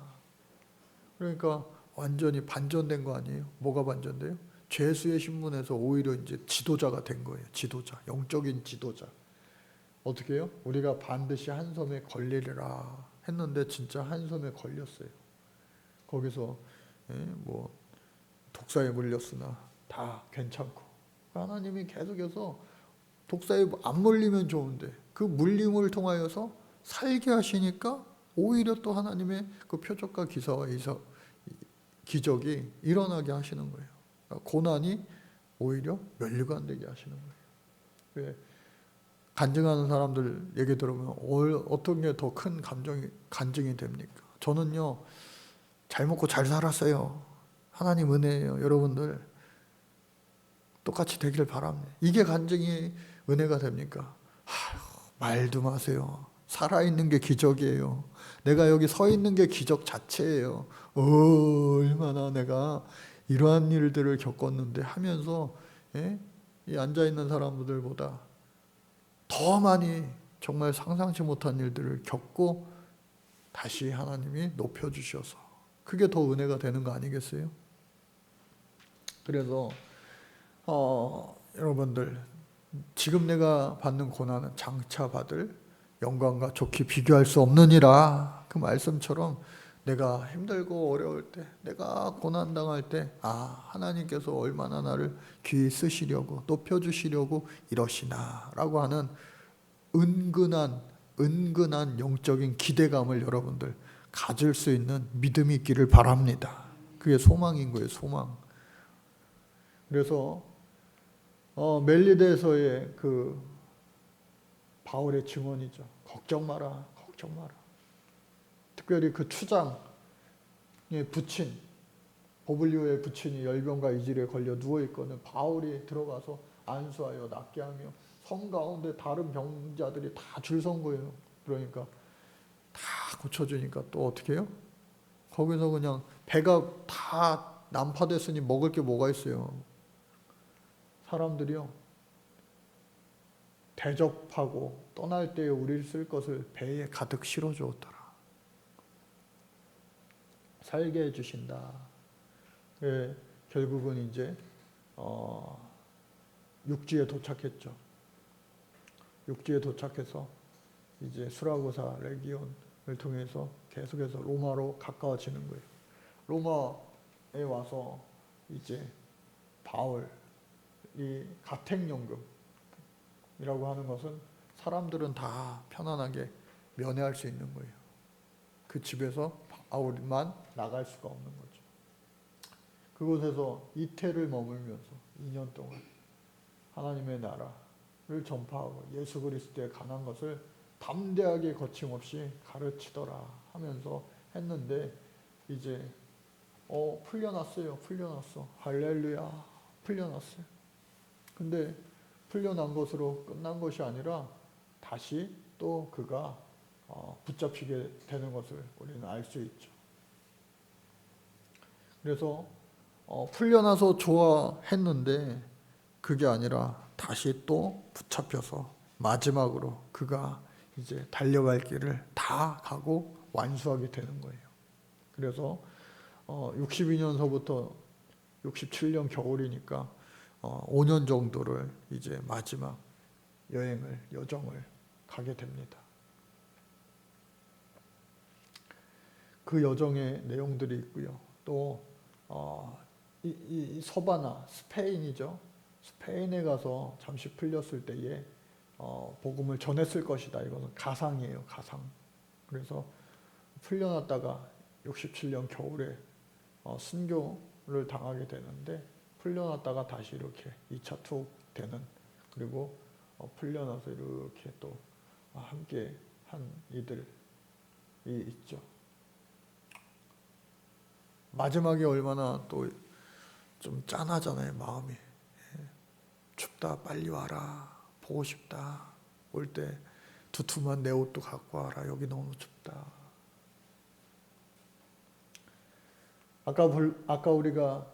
[SPEAKER 1] 그러니까 완전히 반전된 거 아니에요? 뭐가 반전돼요? 죄수의 신분에서 오히려 이제 지도자가 된 거예요. 지도자, 영적인 지도자. 어떻게 해요? 우리가 반드시 한 섬에 걸리리라 했는데 진짜 한 섬에 걸렸어요. 거기서 뭐 독사에 물렸으나 다 괜찮고 하나님이 계속해서 독사에 안 물리면 좋은데 그 물림을 통하여서 살게 하시니까 오히려 또 하나님의 그 표적과 기사와 기적이 일어나게 하시는 거예요. 그러니까 고난이 오히려 면류가 안 되게 하시는 거예요. 간증하는 사람들 얘기 들으면 어떤 게 더 큰 간증이 됩니까? 저는요 잘 먹고 잘 살았어요. 하나님 은혜예요. 여러분들 똑같이 되기를 바랍니다. 이게 간증이 은혜가 됩니까? 말도 마세요. 살아있는 게 기적이에요. 내가 여기 서 있는 게 기적 자체예요. 얼마나 내가 이러한 일들을 겪었는데 하면서 이 앉아있는 사람들보다 더 많이 정말 상상치 못한 일들을 겪고 다시 하나님이 높여주셔서 그게 더 은혜가 되는 거 아니겠어요? 그래서 여러분들 지금 내가 받는 고난은 장차 받을 영광과 좋게 비교할 수 없느니라. 그 말씀처럼 내가 힘들고 어려울 때, 내가 고난당할 때, 하나님께서 얼마나 나를 귀히 쓰시려고 높여주시려고 이러시나 라고 하는 은근한 영적인 기대감을 여러분들 가질 수 있는 믿음이 있기를 바랍니다. 그게 소망인 거예요. 소망. 그래서 멜리데에서의 그 바울의 증언이죠. 걱정 마라, 걱정 마라. 특별히 그 추장에 부친 보블리오의 부친이 열병과 이질에 걸려 누워 있거든. 바울이 들어가서 안수하여 낫게 하며 섬 가운데 다른 병자들이 다 줄 선 거예요. 그러니까 다 고쳐주니까 또 어떻게 해요? 거기서 그냥 배가 다 난파됐으니 먹을 게 뭐가 있어요? 사람들이요. 대접하고 떠날 때에 우리를 쓸 것을 배에 가득 실어주었더라. 살게 해주신다. 결국은 이제 육지에 도착했죠. 육지에 도착해서 이제 수라고사 레기온을 통해서 계속해서 로마로 가까워지는 거예요. 로마에 와서 이제 바울 이 가택연금이라고 하는 것은 사람들은 다 편안하게 면회할 수 있는 거예요. 그 집에서 바울만 나갈 수가 없는 거죠. 그곳에서 이태를 머물면서 2년 동안 하나님의 나라를 전파하고 예수 그리스도에 관한 것을 담대하게 거침없이 가르치더라 하면서 했는데 이제 풀려났어요. 풀려났어. 할렐루야. 풀려났어요. 근데 풀려난 것으로 끝난 것이 아니라 다시 또 그가 붙잡히게 되는 것을 우리는 알 수 있죠. 그래서 풀려나서 좋아했는데 그게 아니라 다시 또 붙잡혀서 마지막으로 그가 이제 달려갈 길을 다 가고 완수하게 되는 거예요. 그래서 62년서부터 67년 겨울이니까 5년 정도를 이제 마지막 여정을 가게 됩니다. 그 여정의 내용들이 있고요. 또 이 서바나, 스페인이죠. 스페인에 가서 잠시 풀렸을 때에 복음을 전했을 것이다. 이것은 가상이에요. 가상. 그래서 풀려났다가 67년 겨울에 순교를 당하게 되는데, 풀려났다가 다시 이렇게 2차 투옥 되는, 그리고 풀려나서 이렇게 또 함께 한 이들이 있죠. 마지막에 얼마나 또 좀 짠하잖아요, 마음이. 춥다, 빨리 와라, 보고 싶다, 올 때 두툼한 내 옷도 갖고 와라, 여기 너무 춥다. 아까 우리가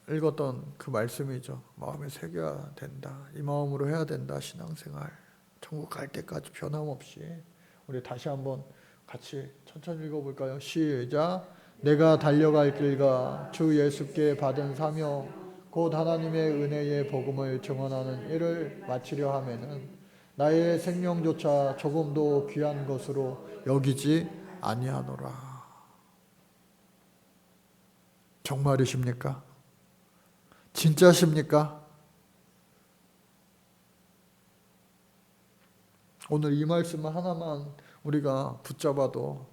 [SPEAKER 1] 읽었던 그 말씀이죠. 마음에 새겨야 된다. 이 마음으로 해야 된다. 신앙생활. 천국 갈 때까지 변함없이. 우리 다시 한번 같이 천천히 읽어볼까요? 시작. 내가 달려갈 길과 주 예수께 받은 사명 곧 하나님의 은혜의 복음을 증언하는 일을 마치려 하면은 나의 생명조차 조금도 귀한 것으로 여기지 아니하노라. 정말이십니까? 진짜십니까? 오늘 이 말씀 하나만 우리가 붙잡아도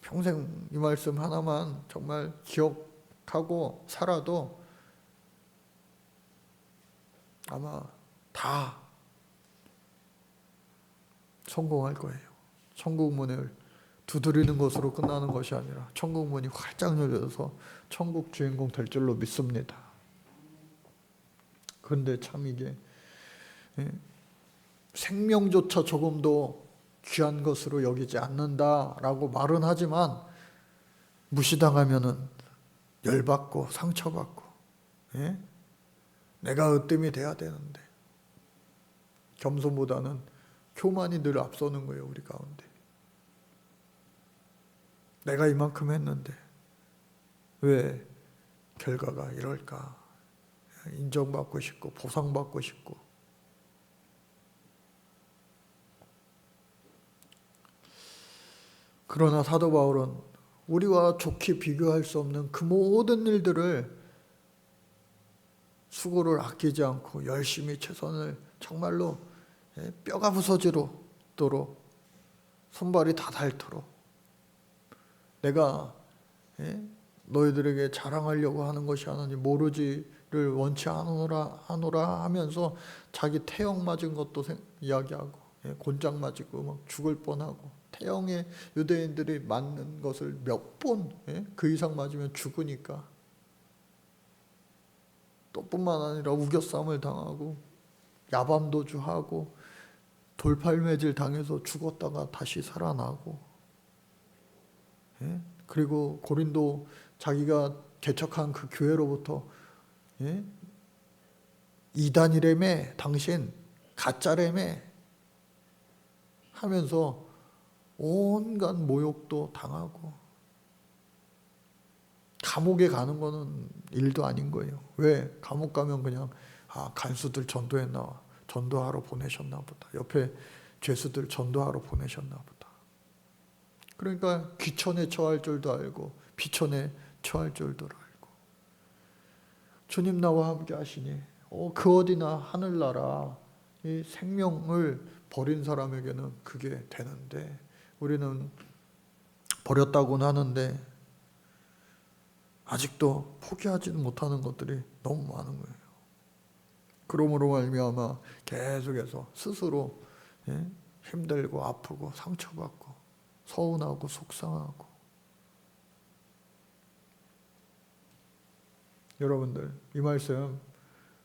[SPEAKER 1] 평생 이 말씀 하나만 정말 기억하고 살아도 아마 다 성공할 거예요. 천국 문을 두드리는 것으로 끝나는 것이 아니라 천국 문이 활짝 열려서 천국 주인공 될 줄로 믿습니다. 그런데 참 이게 생명조차 조금도 귀한 것으로 여기지 않는다라고 말은 하지만 무시당하면은 열받고 상처받고, 내가 으뜸이 돼야 되는데 겸손보다는 교만이 늘 앞서는 거예요, 우리 가운데. 내가 이만큼 했는데 왜 결과가 이럴까? 인정받고 싶고 보상받고 싶고. 그러나 사도 바울은 우리와 좋게 비교할 수 없는 그 모든 일들을 수고를 아끼지 않고 열심히 최선을 정말로 뼈가 부서지도록 손발이 다 닳도록 내가 너희들에게 자랑하려고 하는 것이 아니니 모르지를 원치 않노라 하면서 자기 태형 맞은 것도 이야기하고, 곤장 맞고 막 죽을 뻔하고, 태형에 유대인들이 맞는 것을 몇 번 그 이상 맞으면 죽으니까 또 뿐만 아니라 우겨쌈을 당하고 야밤도주하고 돌팔매질 당해서 죽었다가 다시 살아나고, 그리고 고린도 자기가 개척한 그 교회로부터 이단이래매 당신 가짜래매 하면서 온갖 모욕도 당하고, 감옥에 가는 거는 일도 아닌 거예요. 왜? 감옥 가면 그냥 간수들 전도하러 보내셨나 보다. 옆에 죄수들 전도하러 보내셨나 보다. 그러니까 귀천에 처할 줄도 알고 비천에 처할 줄도 알고, 주님 나와 함께 하시니 그 어디나 하늘나라 이 생명을 버린 사람에게는 그게 되는데, 우리는 버렸다고는 하는데 아직도 포기하지는 못하는 것들이 너무 많은 거예요. 그러므로 말미암아 계속해서 스스로 힘들고 아프고 상처받고 서운하고 속상하고, 여러분들 이 말씀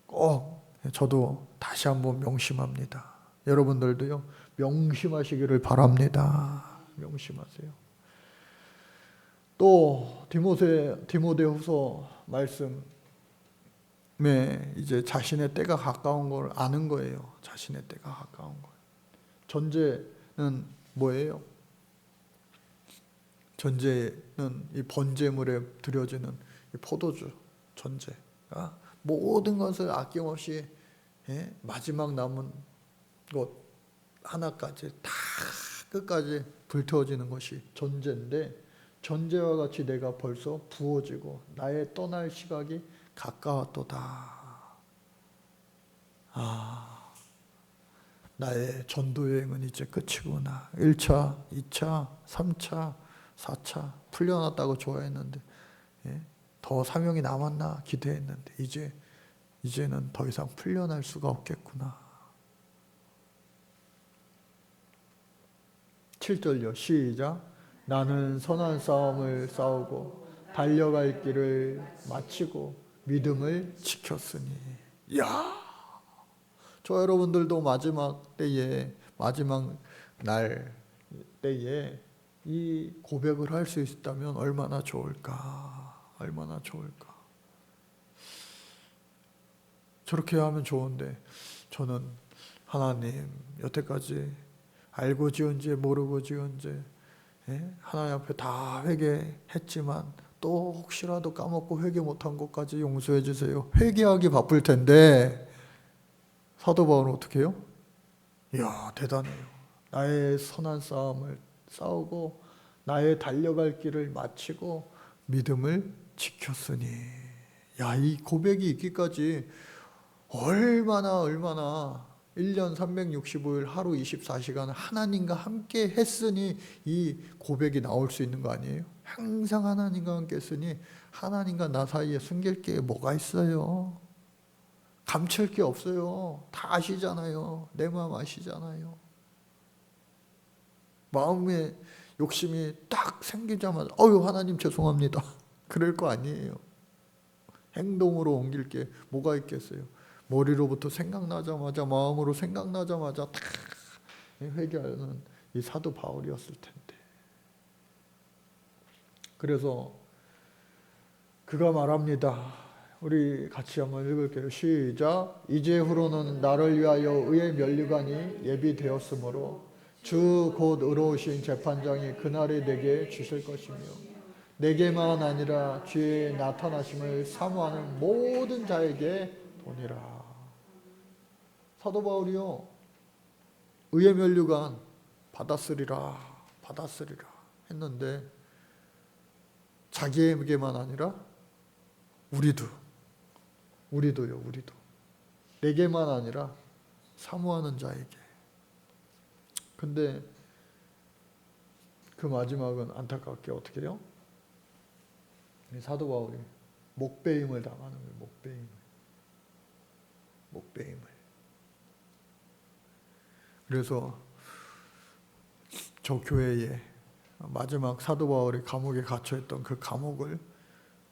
[SPEAKER 1] 꼭 저도 다시 한번 명심합니다. 여러분들도요 명심하시기를 바랍니다. 명심하세요. 또 디모데후서 말씀에 이제 자신의 때가 가까운 걸 아는 거예요. 자신의 때가 가까운 걸. 전제는 뭐예요? 전제는 이 번제물에 드려지는 이 포도주 전제가 모든 것을 아낌없이 마지막 남은 것 하나까지 다 끝까지 불태워지는 것이 전제인데, 전제와 같이 내가 벌써 부어지고 나의 떠날 시각이 가까웠도다. 나의 전도 여행은 이제 끝이구나. 1차, 2차, 3차, 4차 풀려났다고 좋아했는데 더 사명이 남았나 기대했는데 이제는 더 이상 풀려날 수가 없겠구나. 7절요. 시작. 나는 선한 싸움을 싸우고 달려갈 길을 마치고 믿음을 지켰으니. 야, 저 여러분들도 마지막 때에, 마지막 날 때에 이 고백을 할 수 있다면 얼마나 좋을까. 얼마나 좋을까. 저렇게 하면 좋은데 저는 하나님 여태까지 알고 지은 죄 모르고 지은 죄 하나님 앞에 다 회개했지만 또 혹시라도 까먹고 회개 못한 것까지 용서해 주세요. 회개하기 바쁠 텐데 사도 바울은 어떻게 해요? 이야, 대단해요. 나의 선한 싸움을 싸우고 나의 달려갈 길을 마치고 믿음을 지켰으니. 야, 이 고백이 있기까지 얼마나 1년 365일 하루 24시간 하나님과 함께 했으니 이 고백이 나올 수 있는 거 아니에요? 항상 하나님과 함께 했으니 하나님과 나 사이에 숨길 게 뭐가 있어요? 감출 게 없어요. 다 아시잖아요. 내 마음 아시잖아요. 마음에 욕심이 딱 생기자마자 하나님 죄송합니다. 그럴 거 아니에요. 행동으로 옮길 게 뭐가 있겠어요? 머리로부터 생각나자마자, 마음으로 생각나자마자 다 회개하는 이 사도 바울이었을 텐데. 그래서 그가 말합니다. 우리 같이 한번 읽을게요. 시작. 이제후로는 나를 위하여 의의 면류관이 예비되었으므로 주 곧 의로우신 재판장이 그날에 내게 주실 것이며 내게만 아니라 주의 나타나심을 사모하는 모든 자에게 도니라. 사도 바울이요 의의 면류관 받았으리라 했는데 자기에게만 아니라 우리도요. 내게만 아니라 사모하는 자에게. 근데 그 마지막은 안타깝게 어떻게 해요? 사도 바울이 목배임을 당하는 거예요. 목배임을. 그래서 저 교회에 마지막 사도 바울이 감옥에 갇혀있던 그 감옥을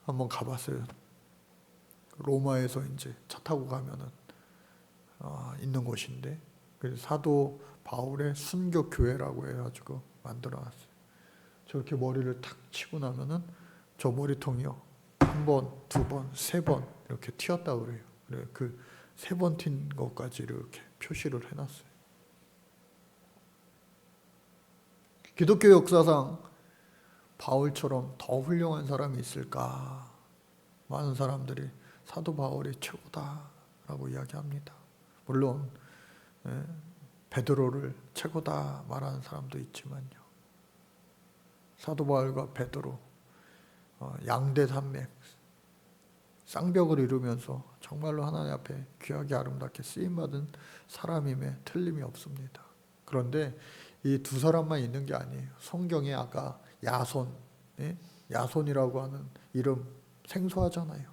[SPEAKER 1] 한번 가봤어요. 로마에서 이제 차 타고 가면은 있는 곳인데, 그래서 사도 바울의 순교 교회라고 해가지고 만들어놨어요. 저렇게 머리를 탁 치고 나면은 저 머리통이요 1번, 2번, 3번 이렇게 튀었다 그래요. 그래 그 3번 튄 것까지 이렇게 표시를 해놨어요. 기독교 역사상 바울처럼 더 훌륭한 사람이 있을까? 많은 사람들이 사도 바울이 최고다라고 이야기합니다. 물론 베드로를 최고다 말하는 사람도 있지만요. 사도 바울과 베드로 양대 산맥 쌍벽을 이루면서 정말로 하나님 앞에 귀하게 아름답게 쓰임받은 사람임에 틀림이 없습니다. 그런데 이 두 사람만 있는 게 아니에요. 성경에 아까 야손이라고 하는 이름 생소하잖아요.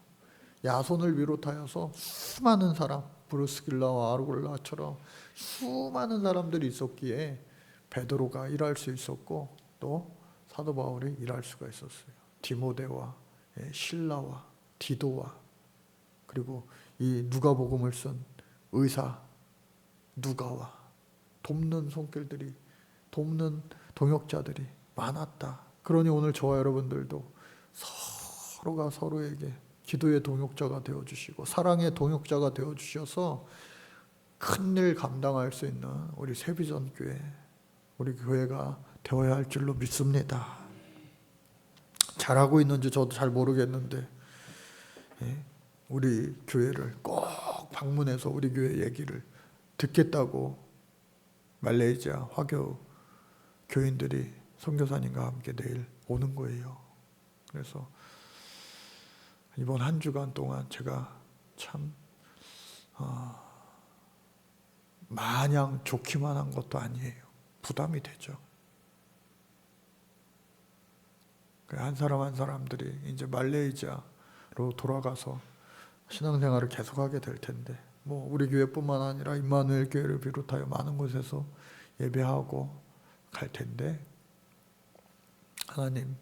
[SPEAKER 1] 야손을 비롯하여서 수많은 사람, 브루스길라와 아르골라처럼 수많은 사람들이 있었기에 베드로가 일할 수 있었고 또 사도 바울이 일할 수가 있었어요. 디모데와 실라와 디도와 그리고 이 누가복음을 쓴 의사 누가와 돕는 손길들이, 돕는 동역자들이 많았다. 그러니 오늘 저와 여러분들도 서로가 서로에게 기도의 동역자가 되어주시고 사랑의 동역자가 되어주셔서 큰일 감당할 수 있는 우리 세비전교회, 우리 교회가 되어야 할 줄로 믿습니다. 잘하고 있는지 저도 잘 모르겠는데 우리 교회를 꼭 방문해서 우리 교회 얘기를 듣겠다고 말레이시아 화교 교인들이 선교사님과 함께 내일 오는 거예요. 그래서 이번 한 주간 동안 제가 참 마냥 좋기만 한 것도 아니에요. 부담이 되죠. 한 사람 한 사람들이 이제 말레이시아로 돌아가서 신앙생활을 계속하게 될 텐데, 뭐 우리 교회뿐만 아니라 임마누엘 교회를 비롯하여 많은 곳에서 예배하고 갈 텐데, 하나님,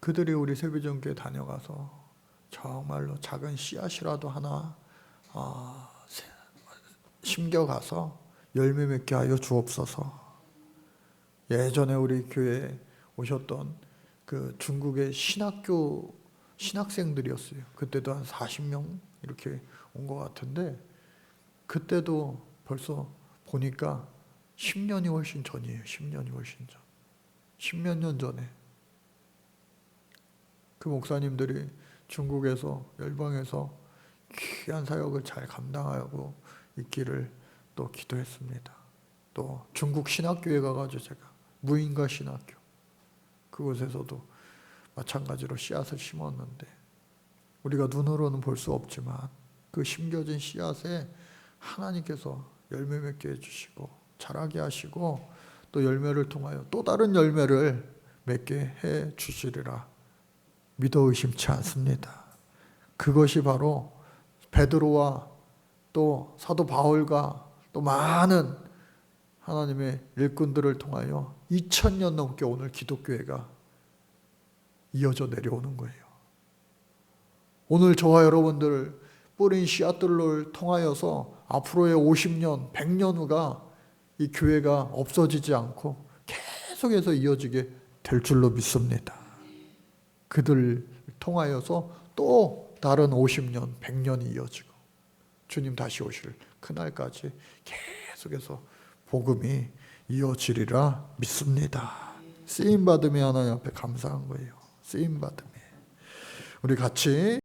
[SPEAKER 1] 그들이 우리 세비전교회 다녀가서 정말로 작은 씨앗이라도 하나 심겨가서 열매 맺게 하여 주옵소서. 예전에 우리 교회에 오셨던 그 중국의 신학교 신학생들이었어요. 그때도 한 40명 이렇게 온 것 같은데, 그때도 벌써 보니까 10년이 훨씬 전이에요. 10년이 훨씬 전. 10몇 년 전에 그 목사님들이 중국에서 열방에서 귀한 사역을 잘 감당하고 있기를 또 기도했습니다. 또 중국 신학교에 가가지고 제가 무인가 신학교, 그곳에서도 마찬가지로 씨앗을 심었는데, 우리가 눈으로는 볼 수 없지만 그 심겨진 씨앗에 하나님께서 열매 맺게 해주시고 자라게 하시고 또 열매를 통하여 또 다른 열매를 맺게 해 주시리라 믿어 의심치 않습니다. 그것이 바로 베드로와 또 사도 바울과 또 많은 하나님의 일꾼들을 통하여 2000년 넘게 오늘 기독교회가 이어져 내려오는 거예요. 오늘 저와 여러분들 뿌린 씨앗들을 통하여서 앞으로의 50년, 100년 후가 이 교회가 없어지지 않고 계속해서 이어지게 될 줄로 믿습니다. 그들 통하여서 또 다른 50년, 100년이 이어지고 주님 다시 오실 그날까지 계속해서 복음이 이어지리라 믿습니다. 쓰임받음이 하나님 앞에 감사한 거예요. 쓰임받음이. 우리 같이